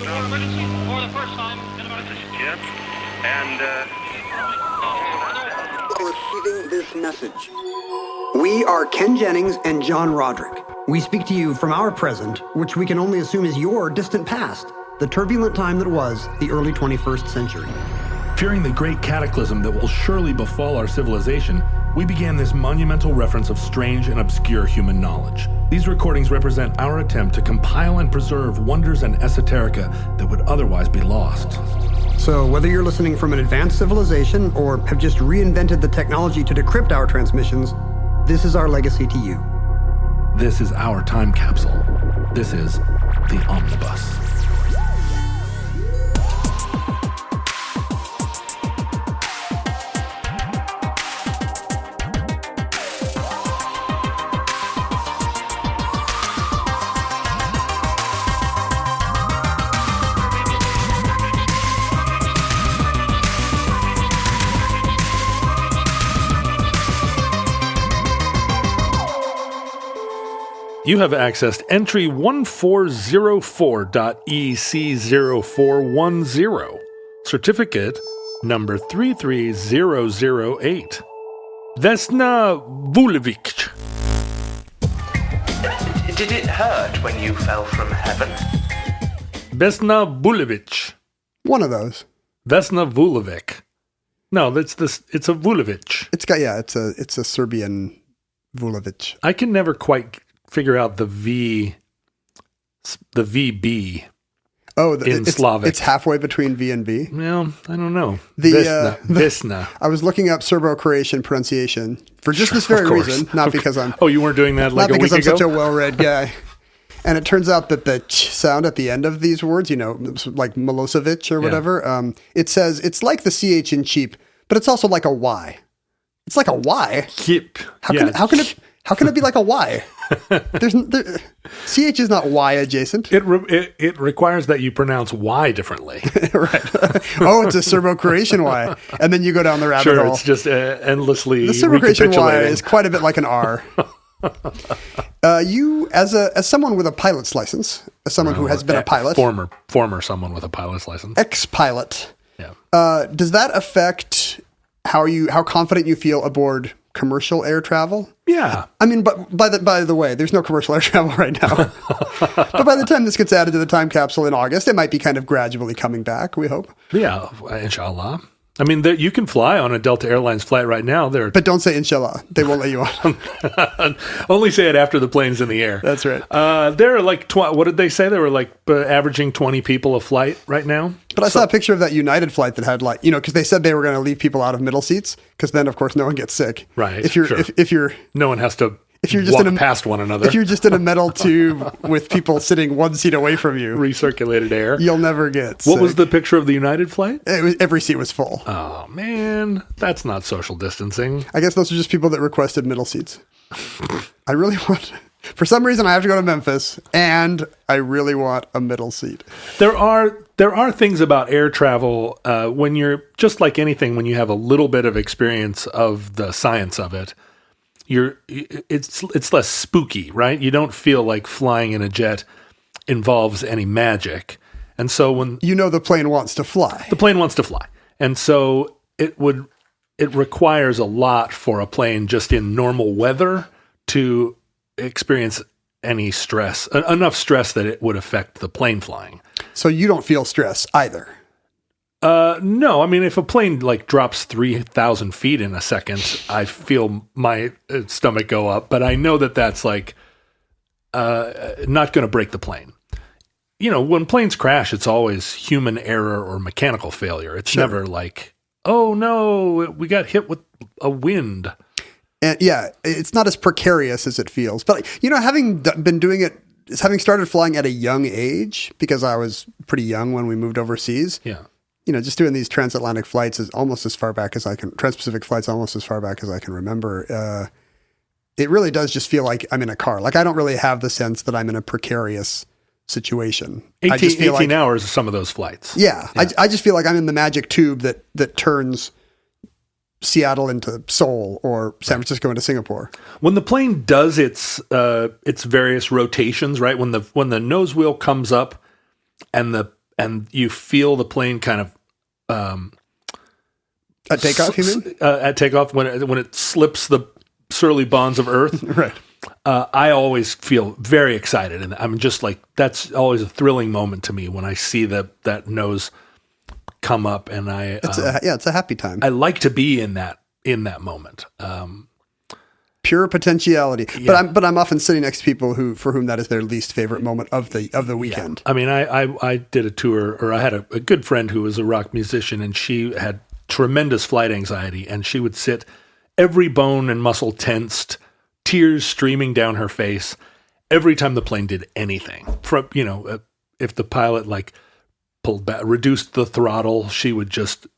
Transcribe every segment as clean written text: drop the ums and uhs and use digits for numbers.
emergency for the first time in about This is Jim, and Receiving this message. We are Ken Jennings and John Roderick. We speak to you from our present, which we can only assume is your distant past, the turbulent time that was the early 21st century. Fearing the great cataclysm that will surely befall our civilization, we began this monumental reference of strange and obscure human knowledge. These recordings represent our attempt to compile and preserve wonders and esoterica that would otherwise be lost. So whether you're listening from an advanced civilization or have just reinvented the technology to decrypt our transmissions, this is our legacy to you. This is our time capsule. This is the Omnibus. You have accessed entry 1404.EC0410, certificate number 33008. Vesna Vulovic. Did it hurt when you fell from heaven? Vesna Vulovic. One of those. Vesna Vulovic. No, it's a Vulovic. It's a Serbian Vulovic. I can never quite figure out the VB. In Slavic. It's halfway between V and B. Well, I don't know. Vesna. I was looking up Serbo-Croatian pronunciation for just this very reason, not because I'm. Oh, you weren't doing that like a week ago? Not because I'm such a well-read guy. And it turns out that the ch sound at the end of these words, like Milosevic or whatever, it says it's like the CH in cheap, but it's also like a Y. It's like a Y. Cheap. How can it be like a Y? CH is not Y adjacent. It requires that you pronounce Y differently. Right. Oh, it's a Serbo-Croatian Y. And then you go down the rabbit hole. Sure, it's just endlessly the Serbo-Croatian Y is quite a bit like an R. You, as someone with a pilot's license, as someone who has been a pilot. Former someone with a pilot's license. Ex-pilot. Yeah. Does that affect how confident you feel aboard commercial air travel? Yeah. I mean, but by the way, there's no commercial air travel right now. But by the time this gets added to the time capsule in August, it might be kind of gradually coming back, we hope. Yeah, inshallah. I mean, you can fly on a Delta Airlines flight right now. But don't say inshallah. They won't let you on. Only say it after the plane's in the air. That's right. There are like, what did they say? They were like averaging 20 people a flight right now. But I saw a picture of that United flight that had because they said they were going to leave people out of middle seats because then, of course, no one gets sick. Right. If you're no one has to walk past one another. If you're just in a metal tube with people sitting one seat away from you, recirculated air, you'll never get sick. What was the picture of the United flight? Every seat was full. Oh man, that's not social distancing. I guess those are just people that requested middle seats. I really want. For some reason, I have to go to Memphis, and I really want a middle seat. There are things about air travel when you're just like anything. When you have a little bit of experience of the science of it, it's less spooky, right? You don't feel like flying in a jet involves any magic, and so when the plane wants to fly, and so it requires a lot for a plane just in normal weather to experience any stress, enough stress that it would affect the plane flying. So you don't feel stress either? No. I mean, if a plane drops 3,000 feet in a second, I feel my stomach go up, but I know that that's not going to break the plane. When planes crash, it's always human error or mechanical failure. It's never like, oh no, we got hit with a wind. And yeah, it's not as precarious as it feels. But, having been doing it, having started flying at a young age, because I was pretty young when we moved overseas. Yeah. Just doing these transatlantic flights is almost as far back as I can, transpacific flights almost as far back as I can remember. It really does just feel like I'm in a car. Like I don't really have the sense that I'm in a precarious situation. 18 hours of some of those flights. Yeah. I just feel like I'm in the magic tube that turns Seattle into Seoul or San Francisco into Singapore. When the plane does its various rotations, right? When the nose wheel comes up and the and you feel the plane kind of At takeoff, you mean? At takeoff, when it slips the surly bonds of Earth. Right. I always feel very excited, and I'm just like, that's always a thrilling moment to me when I see that nose come up, and It's a happy time. I like to be in that moment. Pure potentiality. Yeah. But I'm often sitting next to people for whom that is their least favorite moment of the weekend. Yeah. I mean, I did a tour, or I had a good friend who was a rock musician, and she had tremendous flight anxiety, and she would sit, every bone and muscle tensed, tears streaming down her face every time the plane did anything. From, if the pilot like pulled back, reduced the throttle, she would just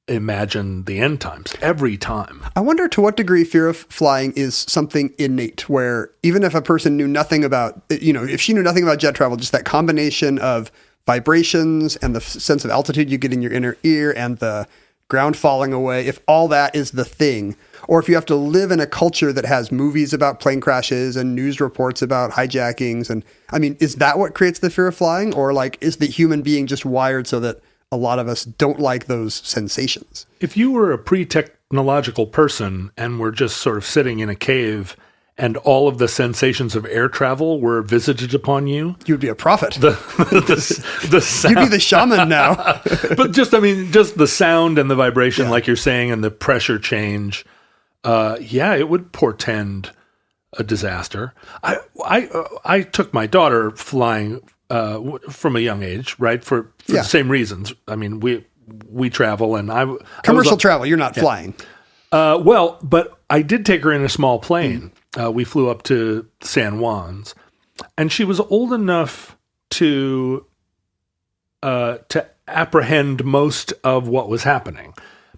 imagine the end times every time. I wonder to what degree fear of flying is something innate, where even if a person knew nothing about, if she knew nothing about jet travel, just that combination of vibrations and the sense of altitude you get in your inner ear and the ground falling away, if all that is the thing, or if you have to live in a culture that has movies about plane crashes and news reports about hijackings, and I mean, is that what creates the fear of flying, or like is the human being just wired so that a lot of us don't like those sensations? If you were a pre-technological person and were just sort of sitting in a cave and all of the sensations of air travel were visited upon you, You'd be a prophet. the sound, You'd be the shaman now. but just the sound and the vibration, like you're saying, and the pressure change, it would portend a disaster. I took my daughter flying from a young age, right? For the same reasons. I mean, we travel, and Commercial travel, you're not flying. But I did take her in a small plane. We flew up to San Juan's, and she was old enough to apprehend most of what was happening.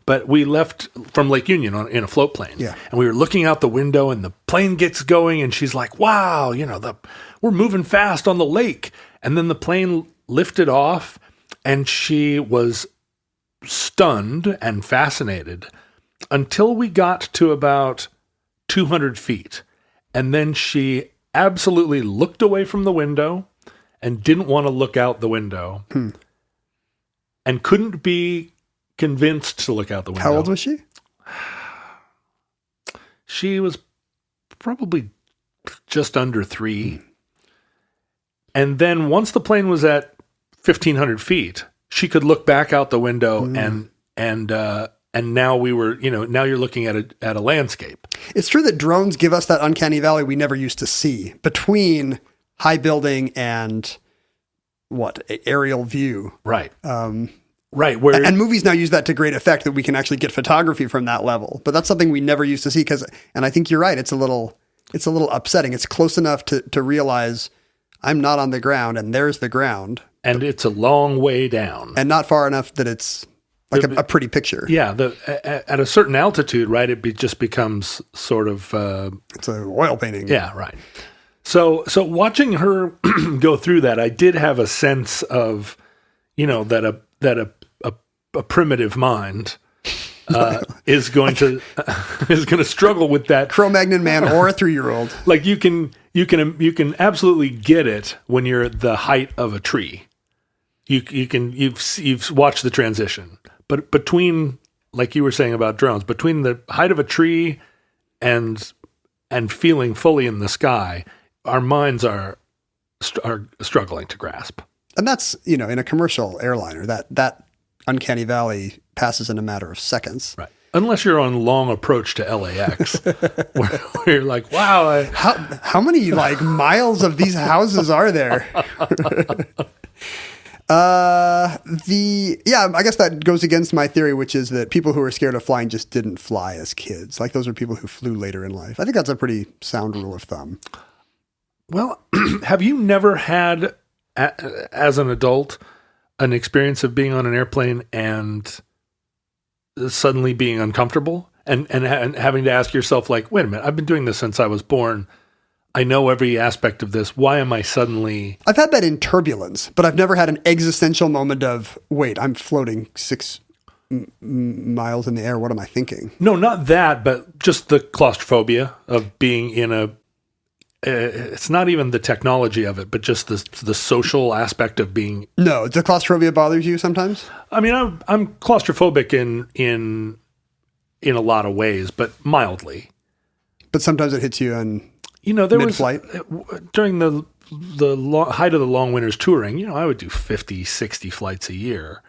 But we left from Lake Union in a float plane, and we were looking out the window, and the plane gets going, and she's like, "Wow, we're moving fast on the lake." And then the plane lifted off, and she was stunned and fascinated until we got to about 200 feet. And then she absolutely looked away from the window and didn't want to look out the window and couldn't be convinced to look out the window. How old was she? She was probably just under 3. And then once the plane was at 1,500 feet, she could look back out the window and now we were, now you're looking at a landscape. It's true that drones give us that uncanny valley we never used to see between high building and aerial view. Right. Right. And movies now use that to great effect, that we can actually get photography from that level. But that's something we never used to see and I think you're right. It's a little upsetting. It's close enough to realize I'm not on the ground and there's the ground. And it's a long way down. And not far enough that it's like a pretty picture. Yeah. At a certain altitude, right, it just becomes sort of... it's an oil painting. Yeah, right. So watching her go through that, I did have a sense of, that a primitive mind is going to struggle with that. Cro-Magnon man or a 3-year-old. Like you can absolutely get it when you're at the height of a tree. You've watched the transition, but between, like you were saying about drones, between the height of a tree and feeling fully in the sky, our minds are struggling to grasp. And that's, in a commercial airliner, that uncanny valley passes in a matter of seconds. Right. Unless you're on long approach to LAX, where you're like, wow. How many miles of these houses are there? I guess that goes against my theory, which is that people who are scared of flying just didn't fly as kids. Like those are people who flew later in life. I think that's a pretty sound rule of thumb. Well, have you never had, as an adult, an experience of being on an airplane and suddenly being uncomfortable and having to ask yourself, like, wait a minute, I've been doing this since I was born. I know every aspect of this. Why am I suddenly... I've had that in turbulence, but I've never had an existential moment of, wait, I'm floating 6 miles in the air. What am I thinking? No, not that, but just the claustrophobia of being in it's not even the technology of it, but just the social aspect of being. No, the claustrophobia bothers you sometimes? I mean, I'm claustrophobic in a lot of ways, but mildly. But sometimes it hits you on there mid-flight? During the height of the long winters touring, I would do 50, 60 flights a year.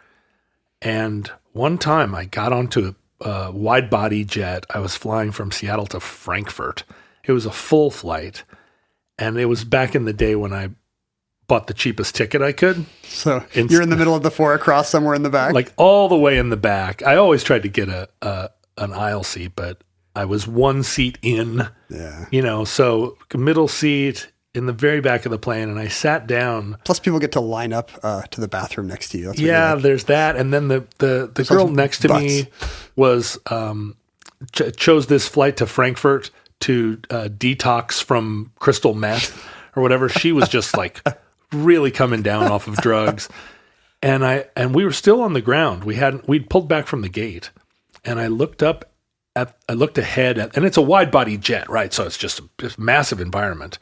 And one time I got onto a wide body jet. I was flying from Seattle to Frankfurt. It was a full flight. And it was back in the day when I bought the cheapest ticket I could. So you're in the middle of the 4 across somewhere in the back? Like all the way in the back. I always tried to get an aisle seat, but I was one seat in. Yeah. So middle seat in the very back of the plane, and I sat down. Plus people get to line up to the bathroom next to you. That's there's that. And then the girl next to me was chose this flight to Frankfurt to detox from crystal meth or whatever. She was just like really coming down off of drugs. And we were still on the ground. We'd pulled back from the gate, and I looked ahead and it's a wide body jet, right? So it's just a massive environment.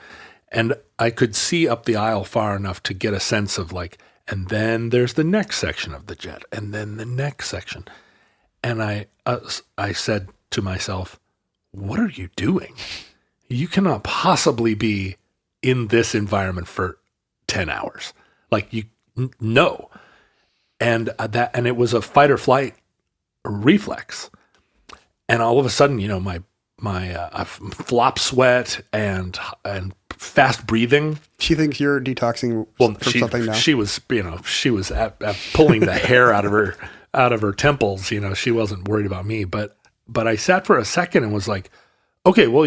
And I could see up the aisle far enough to get a sense of like, and then there's the next section of the jet, and then the next section. And I said to myself, what are you doing? You cannot possibly be in this environment for 10 hours. Like no. And it was a fight or flight reflex. And all of a sudden, my flop sweat and fast breathing. She thinks you're detoxing from something now. She was at pulling the hair out of her temples. She wasn't worried about me, but I sat for a second and was like, okay, well,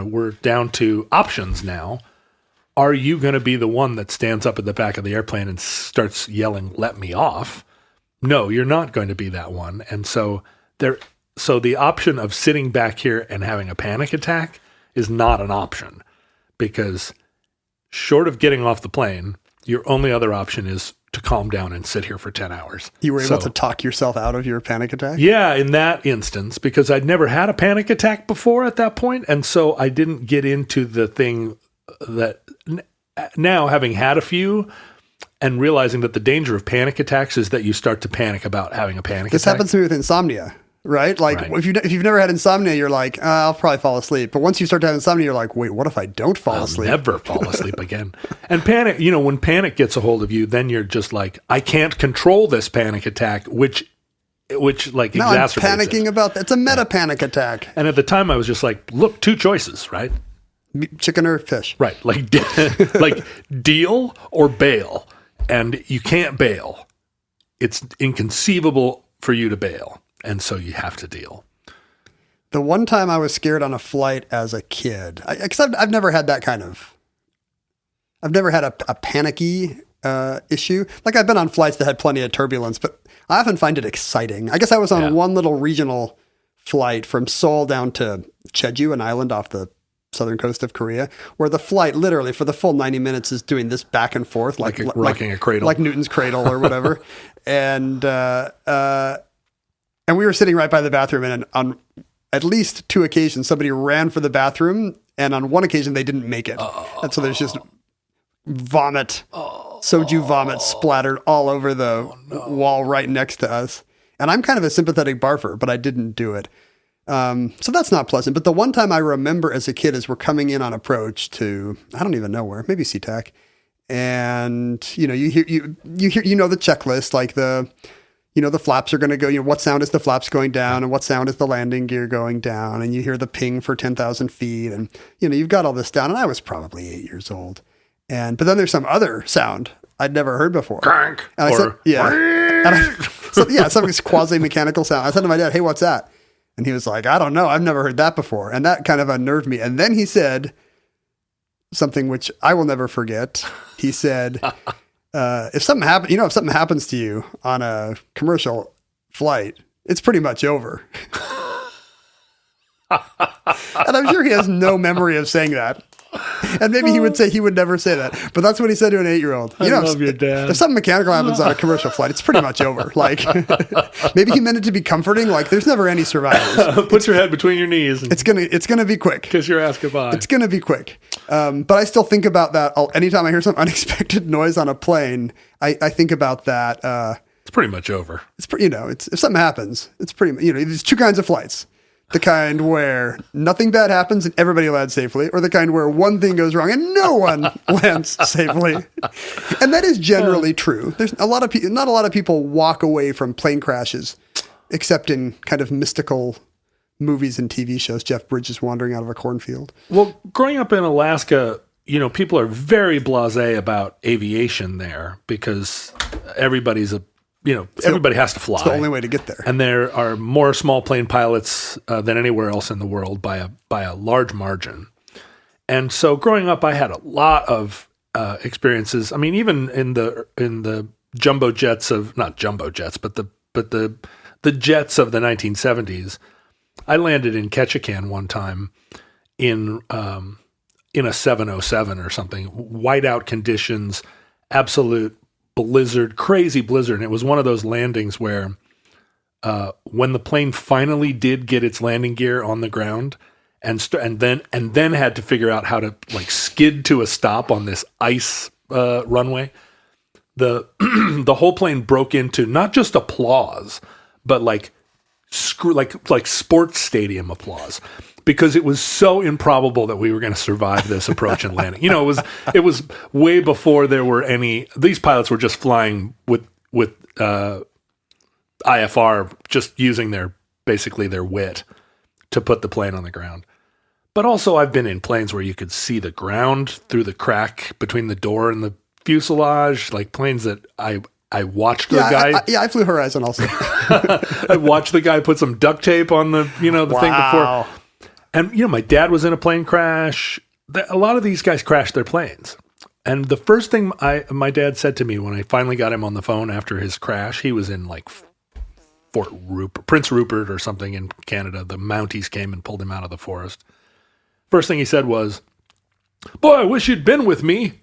we're down to options now. Are you going to be the one that stands up at the back of the airplane and starts yelling, "Let me off"? No, you're not going to be that one. And so the option of sitting back here and having a panic attack is not an option, because short of getting off the plane, your only other option is to calm down and sit here for 10 hours. You were able to talk yourself out of your panic attack? Yeah, in that instance, because I'd never had a panic attack before at that point, and so I didn't get into the thing that now, having had a few and realizing that the danger of panic attacks is that you start to panic about having a panic attack. This happens to me with insomnia. Right? Like if you've never had insomnia, you're like, I'll probably fall asleep. But once you start to have insomnia, you're like, wait, what if I don't fall asleep? I'll never fall asleep again. And panic, when panic gets a hold of you, then you're just like, I can't control this panic attack, which like no, exacerbates I'm panicking it. about that. It's a meta panic attack. And at the time I was just like, look, 2 choices, right? Chicken or fish. Right. Like, like deal or bail. And you can't bail. It's inconceivable for you to bail. And so you have to deal. The one time I was scared on a flight as a kid, because I've never had that kind of, I've never had a panicky issue. Like I've been on flights that had plenty of turbulence, but I often find it exciting. I guess I was on one little regional flight from Seoul down to Jeju, an island off the southern coast of Korea, where the flight literally for the full 90 minutes is doing this back and forth, like rocking a cradle, like Newton's cradle or whatever. And we were sitting right by the bathroom, and on at least 2 occasions, somebody ran for the bathroom, and on one occasion, they didn't make it. And so there's just soju vomit splattered all over the wall right next to us. And I'm kind of a sympathetic barfer, but I didn't do it. So that's not pleasant. But the one time I remember as a kid is we're coming in on approach to, I don't even know where, maybe SeaTac. And, you hear the checklist, like the flaps are going to go, what sound is the flaps going down and what sound is the landing gear going down? And you hear the ping for 10,000 feet and, you've got all this down. And I was probably 8 years old. But then there's some other sound I'd never heard before. Crank. And I said, some quasi-mechanical sound. I said to my dad, hey, what's that? And he was like, I don't know. I've never heard that before. And that kind of unnerved me. And then he said something which I will never forget. He said, if something happens to you on a commercial flight, it's pretty much over. And I'm sure he has no memory of saying that. And maybe he would say he would never say that, but that's what he said to an 8-year-old. I love your dad. If something mechanical happens on a commercial flight, it's pretty much over. Like, maybe he meant it to be comforting. Like, there's never any survivors. Put your head between your knees. And it's gonna be quick. Kiss your ass goodbye. It's gonna be quick. But I still think about that anytime I hear some unexpected noise on a plane. I think about that. It's pretty much over. It's if something happens, it's pretty. There's two kinds of flights. The kind where nothing bad happens and everybody lands safely, or the kind where one thing goes wrong and no one lands safely. And that is generally true. There's not a lot of people walk away from plane crashes, except in kind of mystical movies and TV shows. Jeff Bridges wandering out of a cornfield. Well, growing up in Alaska, people are very blasé about aviation there because everybody's everybody has to fly. It's the only way to get there. And there are more small plane pilots than anywhere else in the world by a large margin. And so growing up, I had a lot of experiences. I mean, even in the jumbo jets of, not jumbo jets, but the jets of the 1970s, I landed in Ketchikan one time in a 707 or something, whiteout conditions, absolute blizzard, crazy blizzard. And it was one of those landings where when the plane finally did get its landing gear on the ground and then had to figure out how to like skid to a stop on this ice runway, the whole plane broke into not just applause, but like sports stadium applause. Because it was so improbable that we were going to survive this approach and landing. It was way before there were any. These pilots were just flying with IFR, just using their wit to put the plane on the ground. But also, I've been in planes where you could see the ground through the crack between the door and the fuselage, like planes that I watched the guy. I flew Horizon also. I watched the guy put some duct tape on the thing before. And, my dad was in a plane crash. A lot of these guys crashed their planes. And the first thing my dad said to me when I finally got him on the phone after his crash, he was in like Prince Rupert or something in Canada. The Mounties came and pulled him out of the forest. First thing he said was, "Boy, I wish you'd been with me."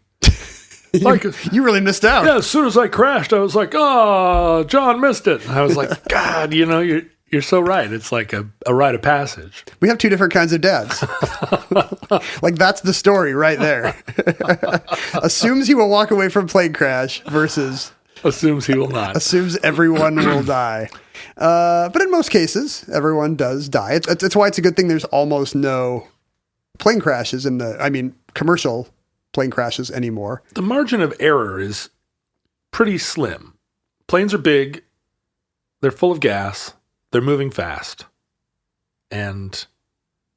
You really missed out. Yeah, as soon as I crashed, I was like, "Oh, John missed it." And I was like, "God, you're so right. It's like a rite of passage." We have two different kinds of dads. Like, that's the story right there. Assumes he will walk away from plane crash versus assumes he will not. Assumes everyone will die. But in most cases, everyone does die. It's why it's a good thing there's almost no plane crashes commercial plane crashes anymore. The margin of error is pretty slim. Planes are big. They're full of gas. They're moving fast, and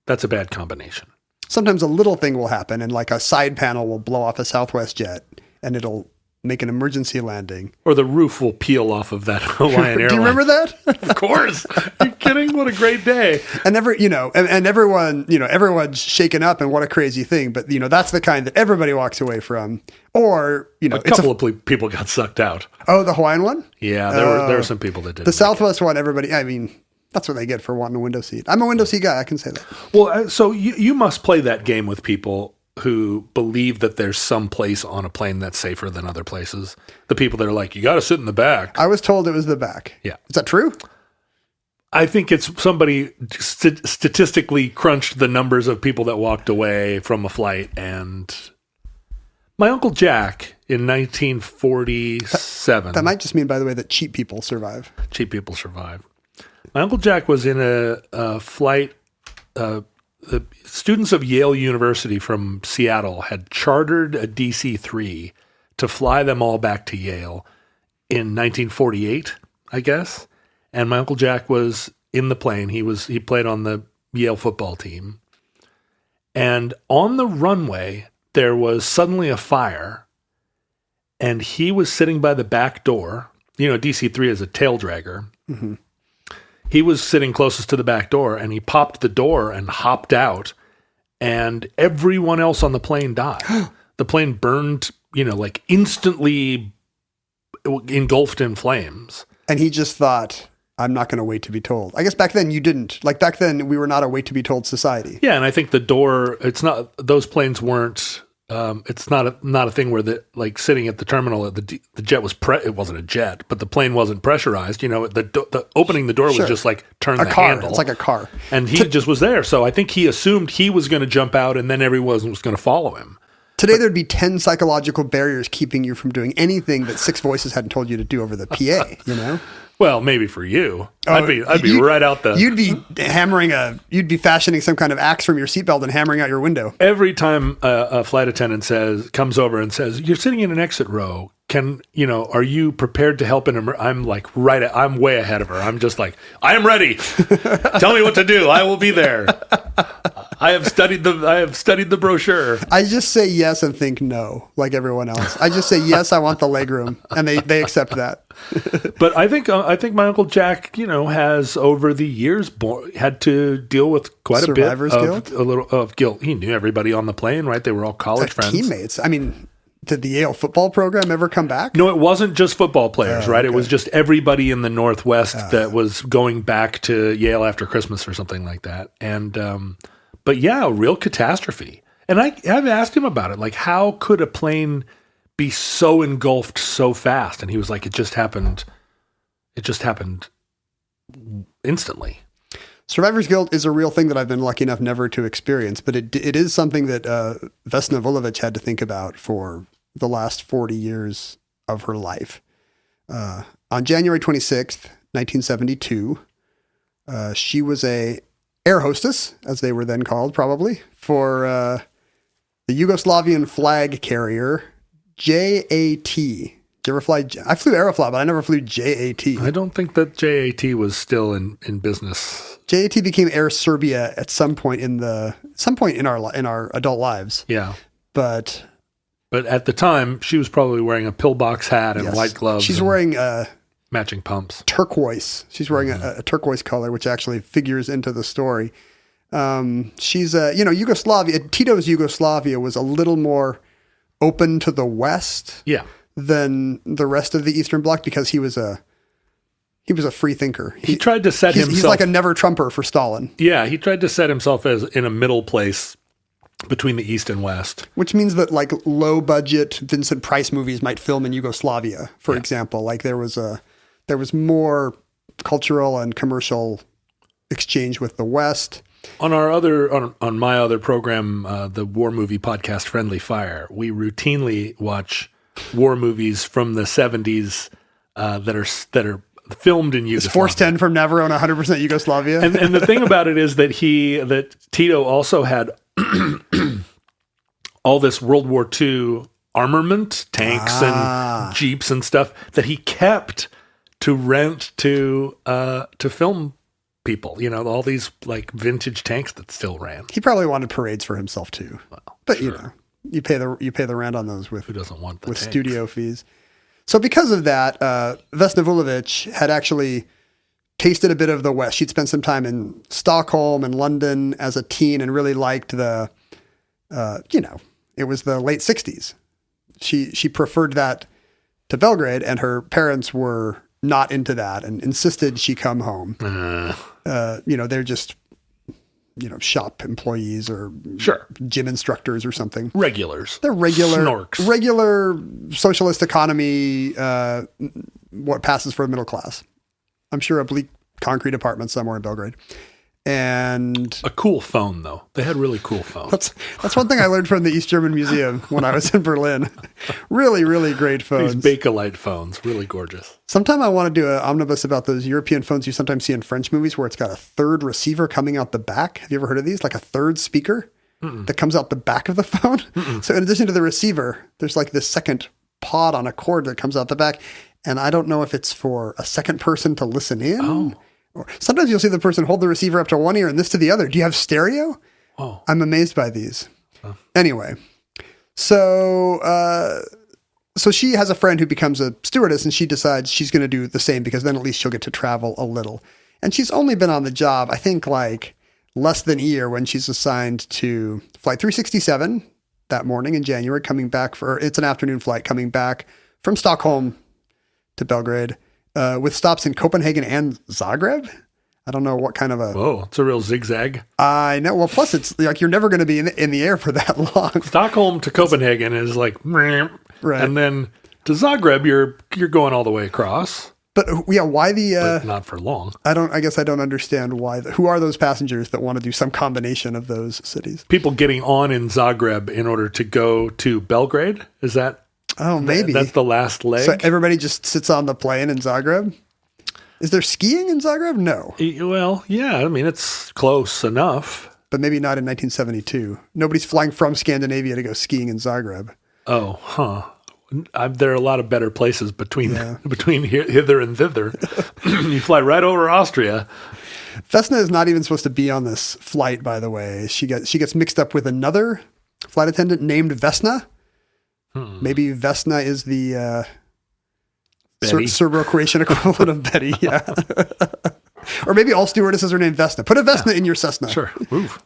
that's a bad combination. Sometimes a little thing will happen, and like a side panel will blow off a Southwest jet, and it'll make an emergency landing. Or the roof will peel off of that Hawaiian airline. Do you remember that? Of course. Are you kidding? What a great day. And everyone's shaken up, and what a crazy thing. But, that's the kind that everybody walks away from. Or, a couple of people got sucked out. Oh, the Hawaiian one? Yeah, there were some people that did. The Southwest one, that's what they get for wanting a window seat. I'm a window seat guy. I can say that. Well, so you must play that game with people who believe that there's some place on a plane that's safer than other places. The people that are like, you got to sit in the back. I was told it was the back. Yeah. Is that true? I think it's somebody statistically crunched the numbers of people that walked away from a flight. And my Uncle Jack in 1947. That might just mean, by the way, that cheap people survive. Cheap people survive. My Uncle Jack was in a flight. The students of Yale University from Seattle had chartered a DC-3 to fly them all back to Yale in 1948, I guess. And my Uncle Jack was in the plane. He played on the Yale football team. And on the runway, there was suddenly a fire. And he was sitting by the back door. DC-3 is a tail dragger. Mm-hmm. He was sitting closest to the back door, and he popped the door and hopped out, and everyone else on the plane died. The plane burned, instantly engulfed in flames. And he just thought, I'm not going to wait to be told. I guess back then you didn't. Like back then we were not a wait to be told society. Yeah, and I think those planes weren't. It's not a thing where like sitting at the terminal, the jet was it wasn't a jet, but the plane wasn't pressurized. The opening the door was just like turn the handle. It's like a car, and he just was there. So I think he assumed he was going to jump out, and then everyone was going to follow him. Today there'd be 10 psychological barriers keeping you from doing anything that Six Voices hadn't told you to do over the PA. Well, maybe for you, I'd be right out the. You'd be fashioning some kind of axe from your seatbelt and hammering out your window. Every time a flight attendant comes over and says, "You're sitting in an exit row. Are you prepared to help I'm like I'm way ahead of her. I'm just like, I am ready. Tell me what to do. I will be there. I have studied the brochure. I just say yes and think no, like everyone else. I just say yes, I want the legroom, and they accept that. But I think my Uncle Jack, has over the years had to deal with quite Survivor's a bit guilt? a little of guilt. He knew everybody on the plane, right? They were all college friends, teammates. I mean, did the Yale football program ever come back? No, it wasn't just football players, right? Okay. It was just everybody in the Northwest that was going back to Yale after Christmas or something like that. And but yeah, a real catastrophe. And I've asked him about it, like how could a plane be so engulfed so fast? And he was like, it just happened instantly. Survivor's guilt is a real thing that I've been lucky enough never to experience, but it is something that Vesna Vulovic had to think about for the last 40 years of her life. On January 26th, 1972, she was a air hostess, as they were then called probably, for the Yugoslavian flag carrier JAT. Did you ever fly? I flew Aeroflot, but I never flew JAT. I don't think that JAT was still in business. JAT became Air Serbia at some point in our adult lives. Yeah, but at the time, she was probably wearing a pillbox hat and white gloves. She's wearing matching pumps. Turquoise. She's wearing a turquoise color, which actually figures into the story. She's Yugoslavia. Tito's Yugoslavia was a little more open to the West. Yeah. Than the rest of the Eastern Bloc because he was a free thinker. He tried to set himself. He's like a never Trumper for Stalin. Yeah, he tried to set himself as in a middle place between the East and West. Which means that like low budget Vincent Price movies might film in Yugoslavia, for example. Like there was more cultural and commercial exchange with the West. On my other program, the war movie podcast Friendly Fire, we routinely watch war movies from the 70s that are filmed in Yugoslavia. Is Force 10 from Never on 100% Yugoslavia? And the thing about it is that Tito also had all this World War II armament, tanks and jeeps and stuff that he kept to rent to film people. All these like vintage tanks that still ran. He probably wanted parades for himself too. Well, but sure. You pay the rent on those with who doesn't want the with tanks? Studio fees. So because of that, Vesna Vulovic had actually tasted a bit of the West. She'd spent some time in Stockholm and London as a teen and really liked it was the late 60s. She preferred that to Belgrade, and her parents were not into that and insisted she come home. They're just shop employees or gym instructors or something. Regulars. They're regular snorks. Regular socialist economy, what passes for the middle class. I'm sure a bleak concrete apartment somewhere in Belgrade. And a cool phone, though. They had really cool phones. That's one thing I learned from the East German Museum when I was in Berlin. Really, really great phones. These Bakelite phones, really gorgeous. Sometime I want to do an omnibus about those European phones you sometimes see in French movies where it's got a third receiver coming out the back. Have you ever heard of these? Like a third speaker that comes out the back of the phone. So in addition to the receiver, there's like this second pod on a cord that comes out the back. And I don't know if it's for a second person to listen in. Oh. Or sometimes you'll see the person hold the receiver up to one ear and this to the other. Do you have stereo? Oh. I'm amazed by these. Oh. Anyway, so she has a friend who becomes a stewardess, and she decides she's going to do the same because then at least she'll get to travel a little. And she's only been on the job, I think, like less than a year when she's assigned to Flight 367 that morning in January, it's an afternoon flight coming back from Stockholm to Belgrade. with stops in Copenhagen and Zagreb. I don't know what kind of a... Whoa, it's a real zigzag. I know. Well, plus it's like you're never going to be in the air for that long. Stockholm to Copenhagen is like, right. And then to Zagreb, you're going all the way across. But yeah, why the... but not for long. I guess I don't understand why. Who are those passengers that want to do some combination of those cities? People getting on in Zagreb in order to go to Belgrade? Is that... Oh, maybe. That's the last leg? So everybody just sits on the plane in Zagreb? Is there skiing in Zagreb? No. Well, yeah. I mean, it's close enough. But maybe not in 1972. Nobody's flying from Scandinavia to go skiing in Zagreb. Oh, huh. There are a lot of better places between hither and thither. You fly right over Austria. Vesna is not even supposed to be on this flight, by the way. She gets mixed up with another flight attendant named Vesna. Maybe Vesna is the Serbo-Croatian equivalent of Betty. Yeah. Or maybe all stewardesses are named Vesna. Put a Vesna in your Cessna. Sure. Move.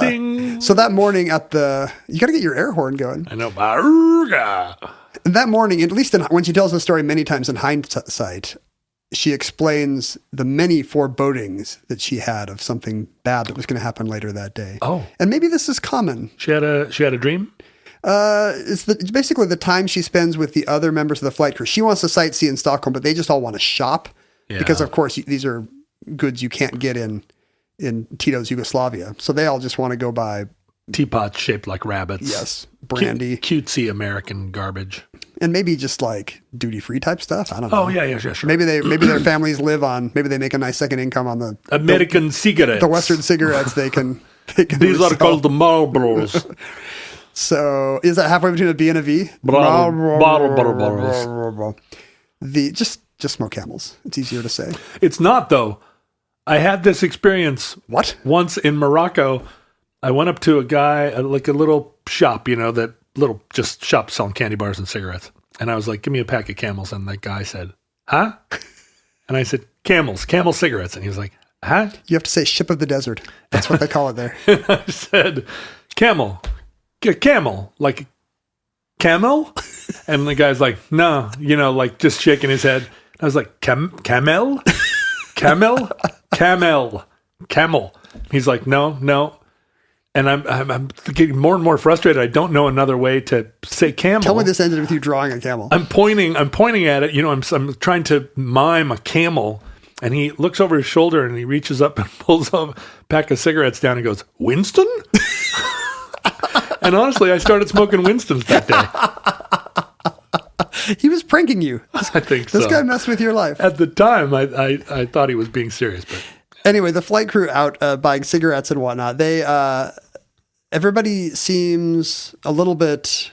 Ding. So that morning you got to get your air horn going. I know. Baruga. And that morning, at least when she tells the story many times in hindsight, she explains the many forebodings that she had of something bad that was going to happen later that day. Oh. And maybe this is common. She had a dream? It's basically the time she spends with the other members of the flight crew. She wants to sightsee in Stockholm, but they just all want to shop because, of course, these are goods you can't get in Tito's Yugoslavia. So they all just want to go buy teapots shaped like rabbits. Yes, brandy, cutesy American garbage, and maybe just like duty free type stuff. I don't know. Oh yeah, sure. Maybe their families live on. Maybe they make a nice second income on the American cigarettes, the Western cigarettes. They can These are called the Marlboros. So is that halfway between a B and a V? Marlboros. Just smoke Camels. It's easier to say. It's not though. I had this experience. What? Once in Morocco, I went up to a guy, like a little shop, that little just shop selling candy bars and cigarettes. And I was like, give me a pack of Camels. And that guy said, huh? And I said, Camel cigarettes. And he was like, huh? You have to say ship of the desert. That's what they call it there. And I said, camel, like camel? And the guy's like, no, like just shaking his head. I was like, camel? Camel. He's like, no. And I'm getting more and more frustrated. I don't know another way to say camel. Tell me this ended with you drawing a camel. I'm pointing at it. I'm trying to mime a camel. And he looks over his shoulder and he reaches up and pulls a pack of cigarettes down and goes, Winston? And honestly, I started smoking Winstons that day. He was pranking you. I think so. This guy messed with your life. At the time, I thought he was being serious. But anyway, the flight crew out buying cigarettes and whatnot, everybody seems a little bit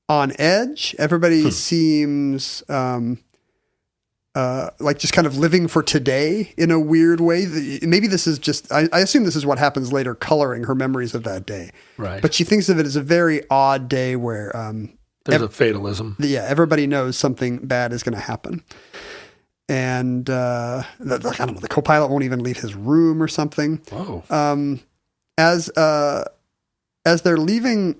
on edge. Everybody seems like just kind of living for today in a weird way. Maybe this is just, I assume this is what happens later, coloring her memories of that day. Right. But she thinks of it as a very odd day where... there's a fatalism. Yeah, everybody knows something bad is going to happen. And I don't know, the co-pilot won't even leave his room or something. Whoa. As they're leaving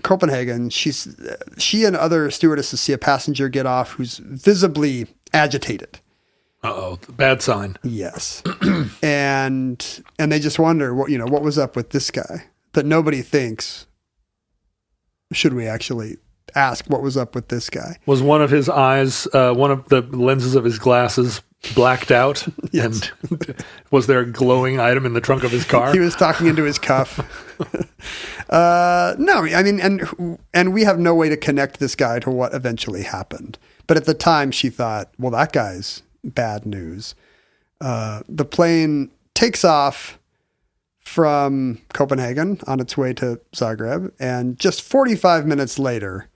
Copenhagen, she and other stewardesses see a passenger get off who's visibly agitated. Uh-oh, bad sign. Yes. and they just wonder what was up with this guy that nobody thinks, should we actually ask what was up with this guy? Was one of his eyes, one of the lenses of his glasses blacked out? Yes. And was there a glowing item in the trunk of his car? He was talking into his cuff. No, I mean, and we have no way to connect this guy to what eventually happened. But at the time she thought, well, that guy's bad news. The plane takes off from Copenhagen on its way to Zagreb. And just 45 minutes later,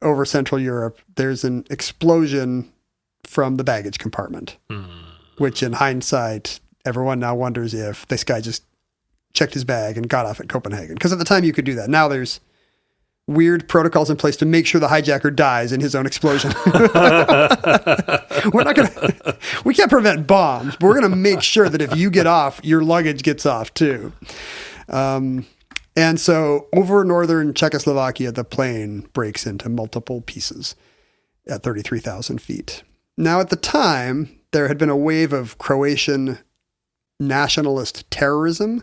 over Central Europe, there's an explosion from the baggage compartment, which in hindsight, everyone now wonders if this guy just checked his bag and got off at Copenhagen. Because at the time you could do that. Now there's weird protocols in place to make sure the hijacker dies in his own explosion. We can't prevent bombs, but we're going to make sure that if you get off, your luggage gets off too. And so over northern Czechoslovakia, the plane breaks into multiple pieces at 33,000 feet. Now, at the time, there had been a wave of Croatian nationalist terrorism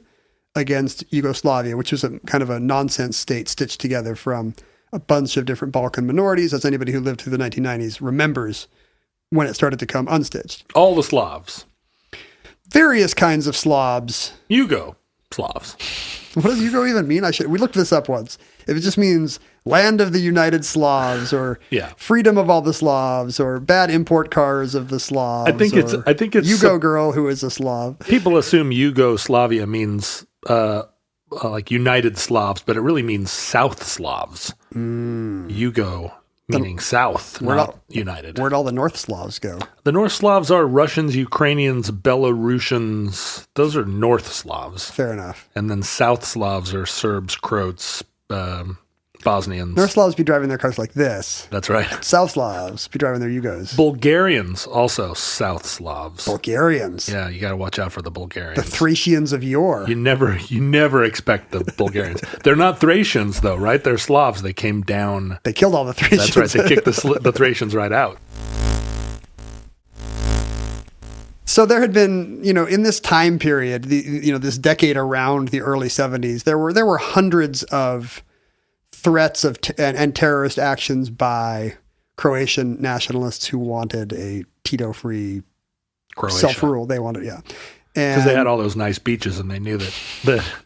against Yugoslavia, which was a kind of a nonsense state stitched together from a bunch of different Balkan minorities, as anybody who lived through the 1990s remembers when it started to come unstitched. All the Slavs. Various kinds of Slavs. Yugo-Slavs. What does Yugo even mean? We looked this up once. If it just means land of the United Slavs, or freedom of all the Slavs, or bad import cars of the Slavs. I think it's Yugo girl who is a Slav. People assume Yugoslavia means like United Slavs, but it really means South Slavs. Yugo meaning South, not United. Where'd all the North Slavs go? The North Slavs are Russians, Ukrainians, Belarusians. Those are North Slavs. Fair enough. And then South Slavs are Serbs, Croats, Bosnians. North Slavs be driving their cars like this. That's right. South Slavs be driving their Yugos. Bulgarians, also South Slavs. Bulgarians. Yeah, you got to watch out for the Bulgarians. The Thracians of yore. You never expect the Bulgarians. They're not Thracians, though, right? They're Slavs. They came down. They killed all the Thracians. That's right. They kicked the Thracians right out. So there had been, in this time period, this decade around the early 70s, there were hundreds of threats of and terrorist actions by Croatian nationalists who wanted a Tito-free self-rule. They wanted, because they had all those nice beaches, and they knew that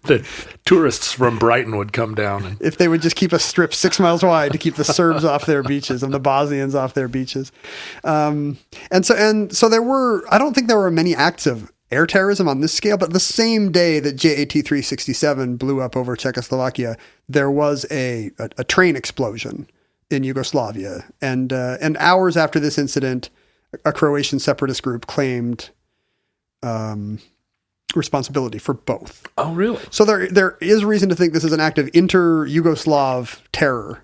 the tourists from Brighton would come down. And if they would just keep a strip 6 miles wide to keep the Serbs off their beaches and the Bosnians off their beaches, and so there were. I don't think there were many acts of air terrorism on this scale, but the same day that JAT-367 blew up over Czechoslovakia, there was a train explosion in Yugoslavia, and hours after this incident, a Croatian separatist group claimed responsibility for both. Oh, really? So there is reason to think this is an act of inter-Yugoslav terror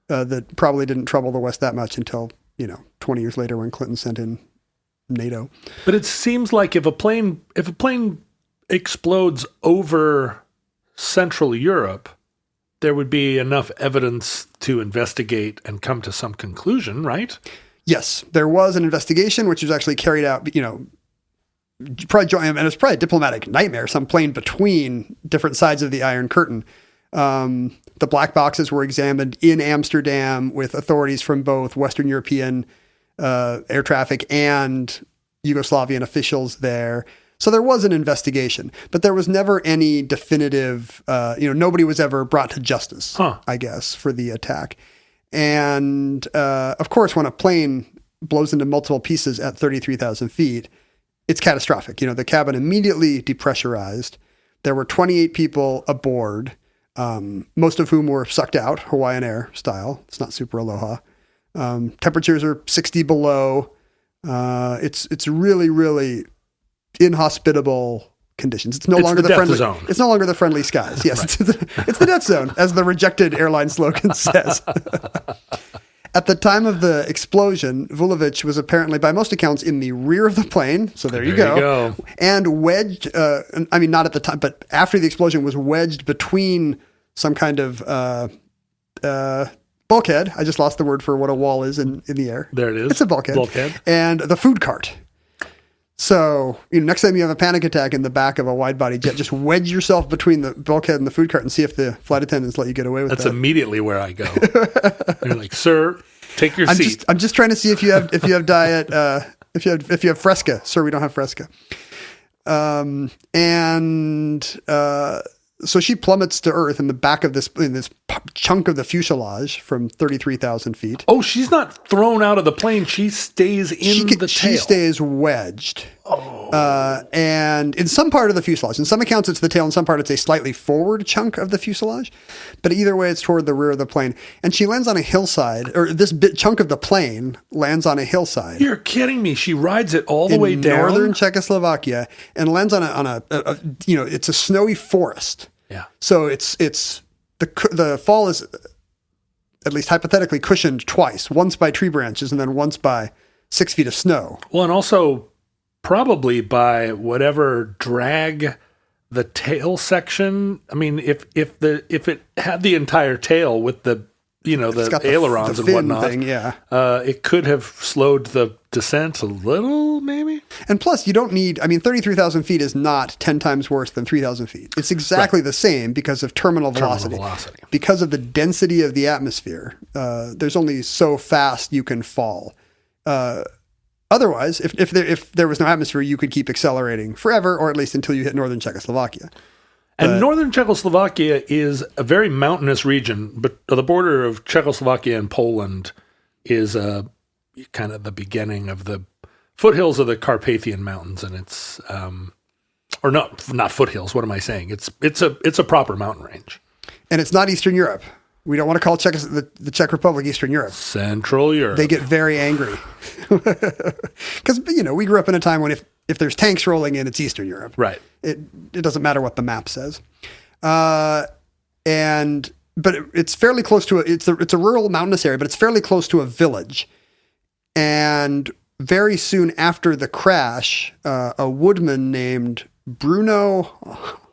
that probably didn't trouble the West that much until 20 years later when Clinton sent in NATO. But it seems like if a plane explodes over Central Europe, there would be enough evidence to investigate and come to some conclusion, right? Yes, there was an investigation which was actually carried out, and it's probably a diplomatic nightmare, some plane between different sides of the Iron Curtain. The black boxes were examined in Amsterdam with authorities from both Western European air traffic and Yugoslavian officials there. So there was an investigation, but there was never any definitive, nobody was ever brought to justice, I guess, for the attack. And of course, when a plane blows into multiple pieces at 33,000 feet, it's catastrophic. The cabin immediately depressurized. There were 28 people aboard, most of whom were sucked out, Hawaiian Air style. It's not super aloha. Temperatures are 60 below. It's really, really inhospitable conditions. It's no longer the friendly zone. It's no longer the friendly skies. Yes, right. It's the death zone, as the rejected airline slogan says. At the time of the explosion, Vulovic was apparently, by most accounts, in the rear of the plane. So there you go. And wedged, not at the time, but after the explosion, was wedged between some kind of bulkhead. I just lost the word for what a wall is in the air. There it is. It's a bulkhead. And the food cart. So, next time you have a panic attack in the back of a wide-body jet, just wedge yourself between the bulkhead and the food cart and see if the flight attendants let you get away with that. That's immediately where I go. You're like, sir, take your seat. I'm just trying to see if you have diet, if you have Fresca. Sir, we don't have Fresca. So she plummets to Earth in the back of this chunk of the fuselage from 33,000 feet. Oh, she's not thrown out of the plane. She stays in the tail. She stays wedged. And in some part of the fuselage, in some accounts it's the tail, in some part it's a slightly forward chunk of the fuselage. But either way, it's toward the rear of the plane. And she lands on a hillside, or this chunk of the plane lands on a hillside. You're kidding me. She rides it all the way down? Northern Czechoslovakia, and lands on a it's a snowy forest. Yeah. So it's the fall is, at least hypothetically, cushioned twice, once by tree branches and then once by 6 feet of snow. Well, and also probably by whatever drag the tail section. I mean, if it had the entire tail with the It's got the ailerons and fin whatnot. thing, yeah. It could have slowed the descent a little, maybe. And plus, you don't need, 33,000 feet is not 10 times worse than 3,000 feet. It's exactly the same because of terminal velocity. Because of the density of the atmosphere, there's only so fast you can fall. Otherwise, if there was no atmosphere, you could keep accelerating forever, or at least until you hit northern Czechoslovakia. And northern Czechoslovakia is a very mountainous region, but the border of Czechoslovakia and Poland is kind of the beginning of the foothills of the Carpathian Mountains, and it's or not foothills. What am I saying? It's a proper mountain range, and it's not Eastern Europe. We don't want to call the Czech Republic Eastern Europe. Central Europe. They get very angry because we grew up in a time when if there's tanks rolling in, it's Eastern Europe. Right. It doesn't matter what the map says. But it's fairly close to it's a rural mountainous area, but it's fairly close to a village. And very soon after the crash, a woodman named Bruno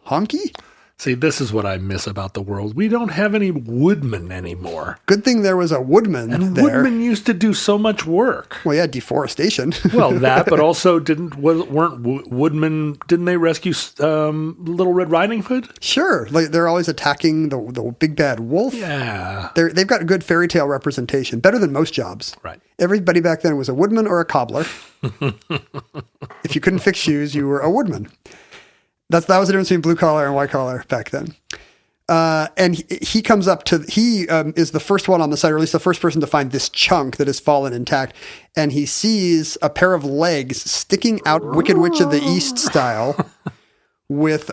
Honky. See, this is what I miss about the world. We don't have any woodmen anymore. Good thing there was a woodman and there. Woodmen used to do so much work. Well, yeah, deforestation. Well, that, but also didn't woodmen, didn't they rescue Little Red Riding Hood? Sure. Like they're always attacking the big bad wolf. Yeah. They've got good fairy tale representation, better than most jobs. Right. Everybody back then was a woodman or a cobbler. If you couldn't fix shoes, you were a woodman. That was the difference between blue collar and white collar back then. And he comes up he is the first one on the site, or at least the first person to find this chunk that has fallen intact. And he sees a pair of legs sticking out Wicked Witch of the East style with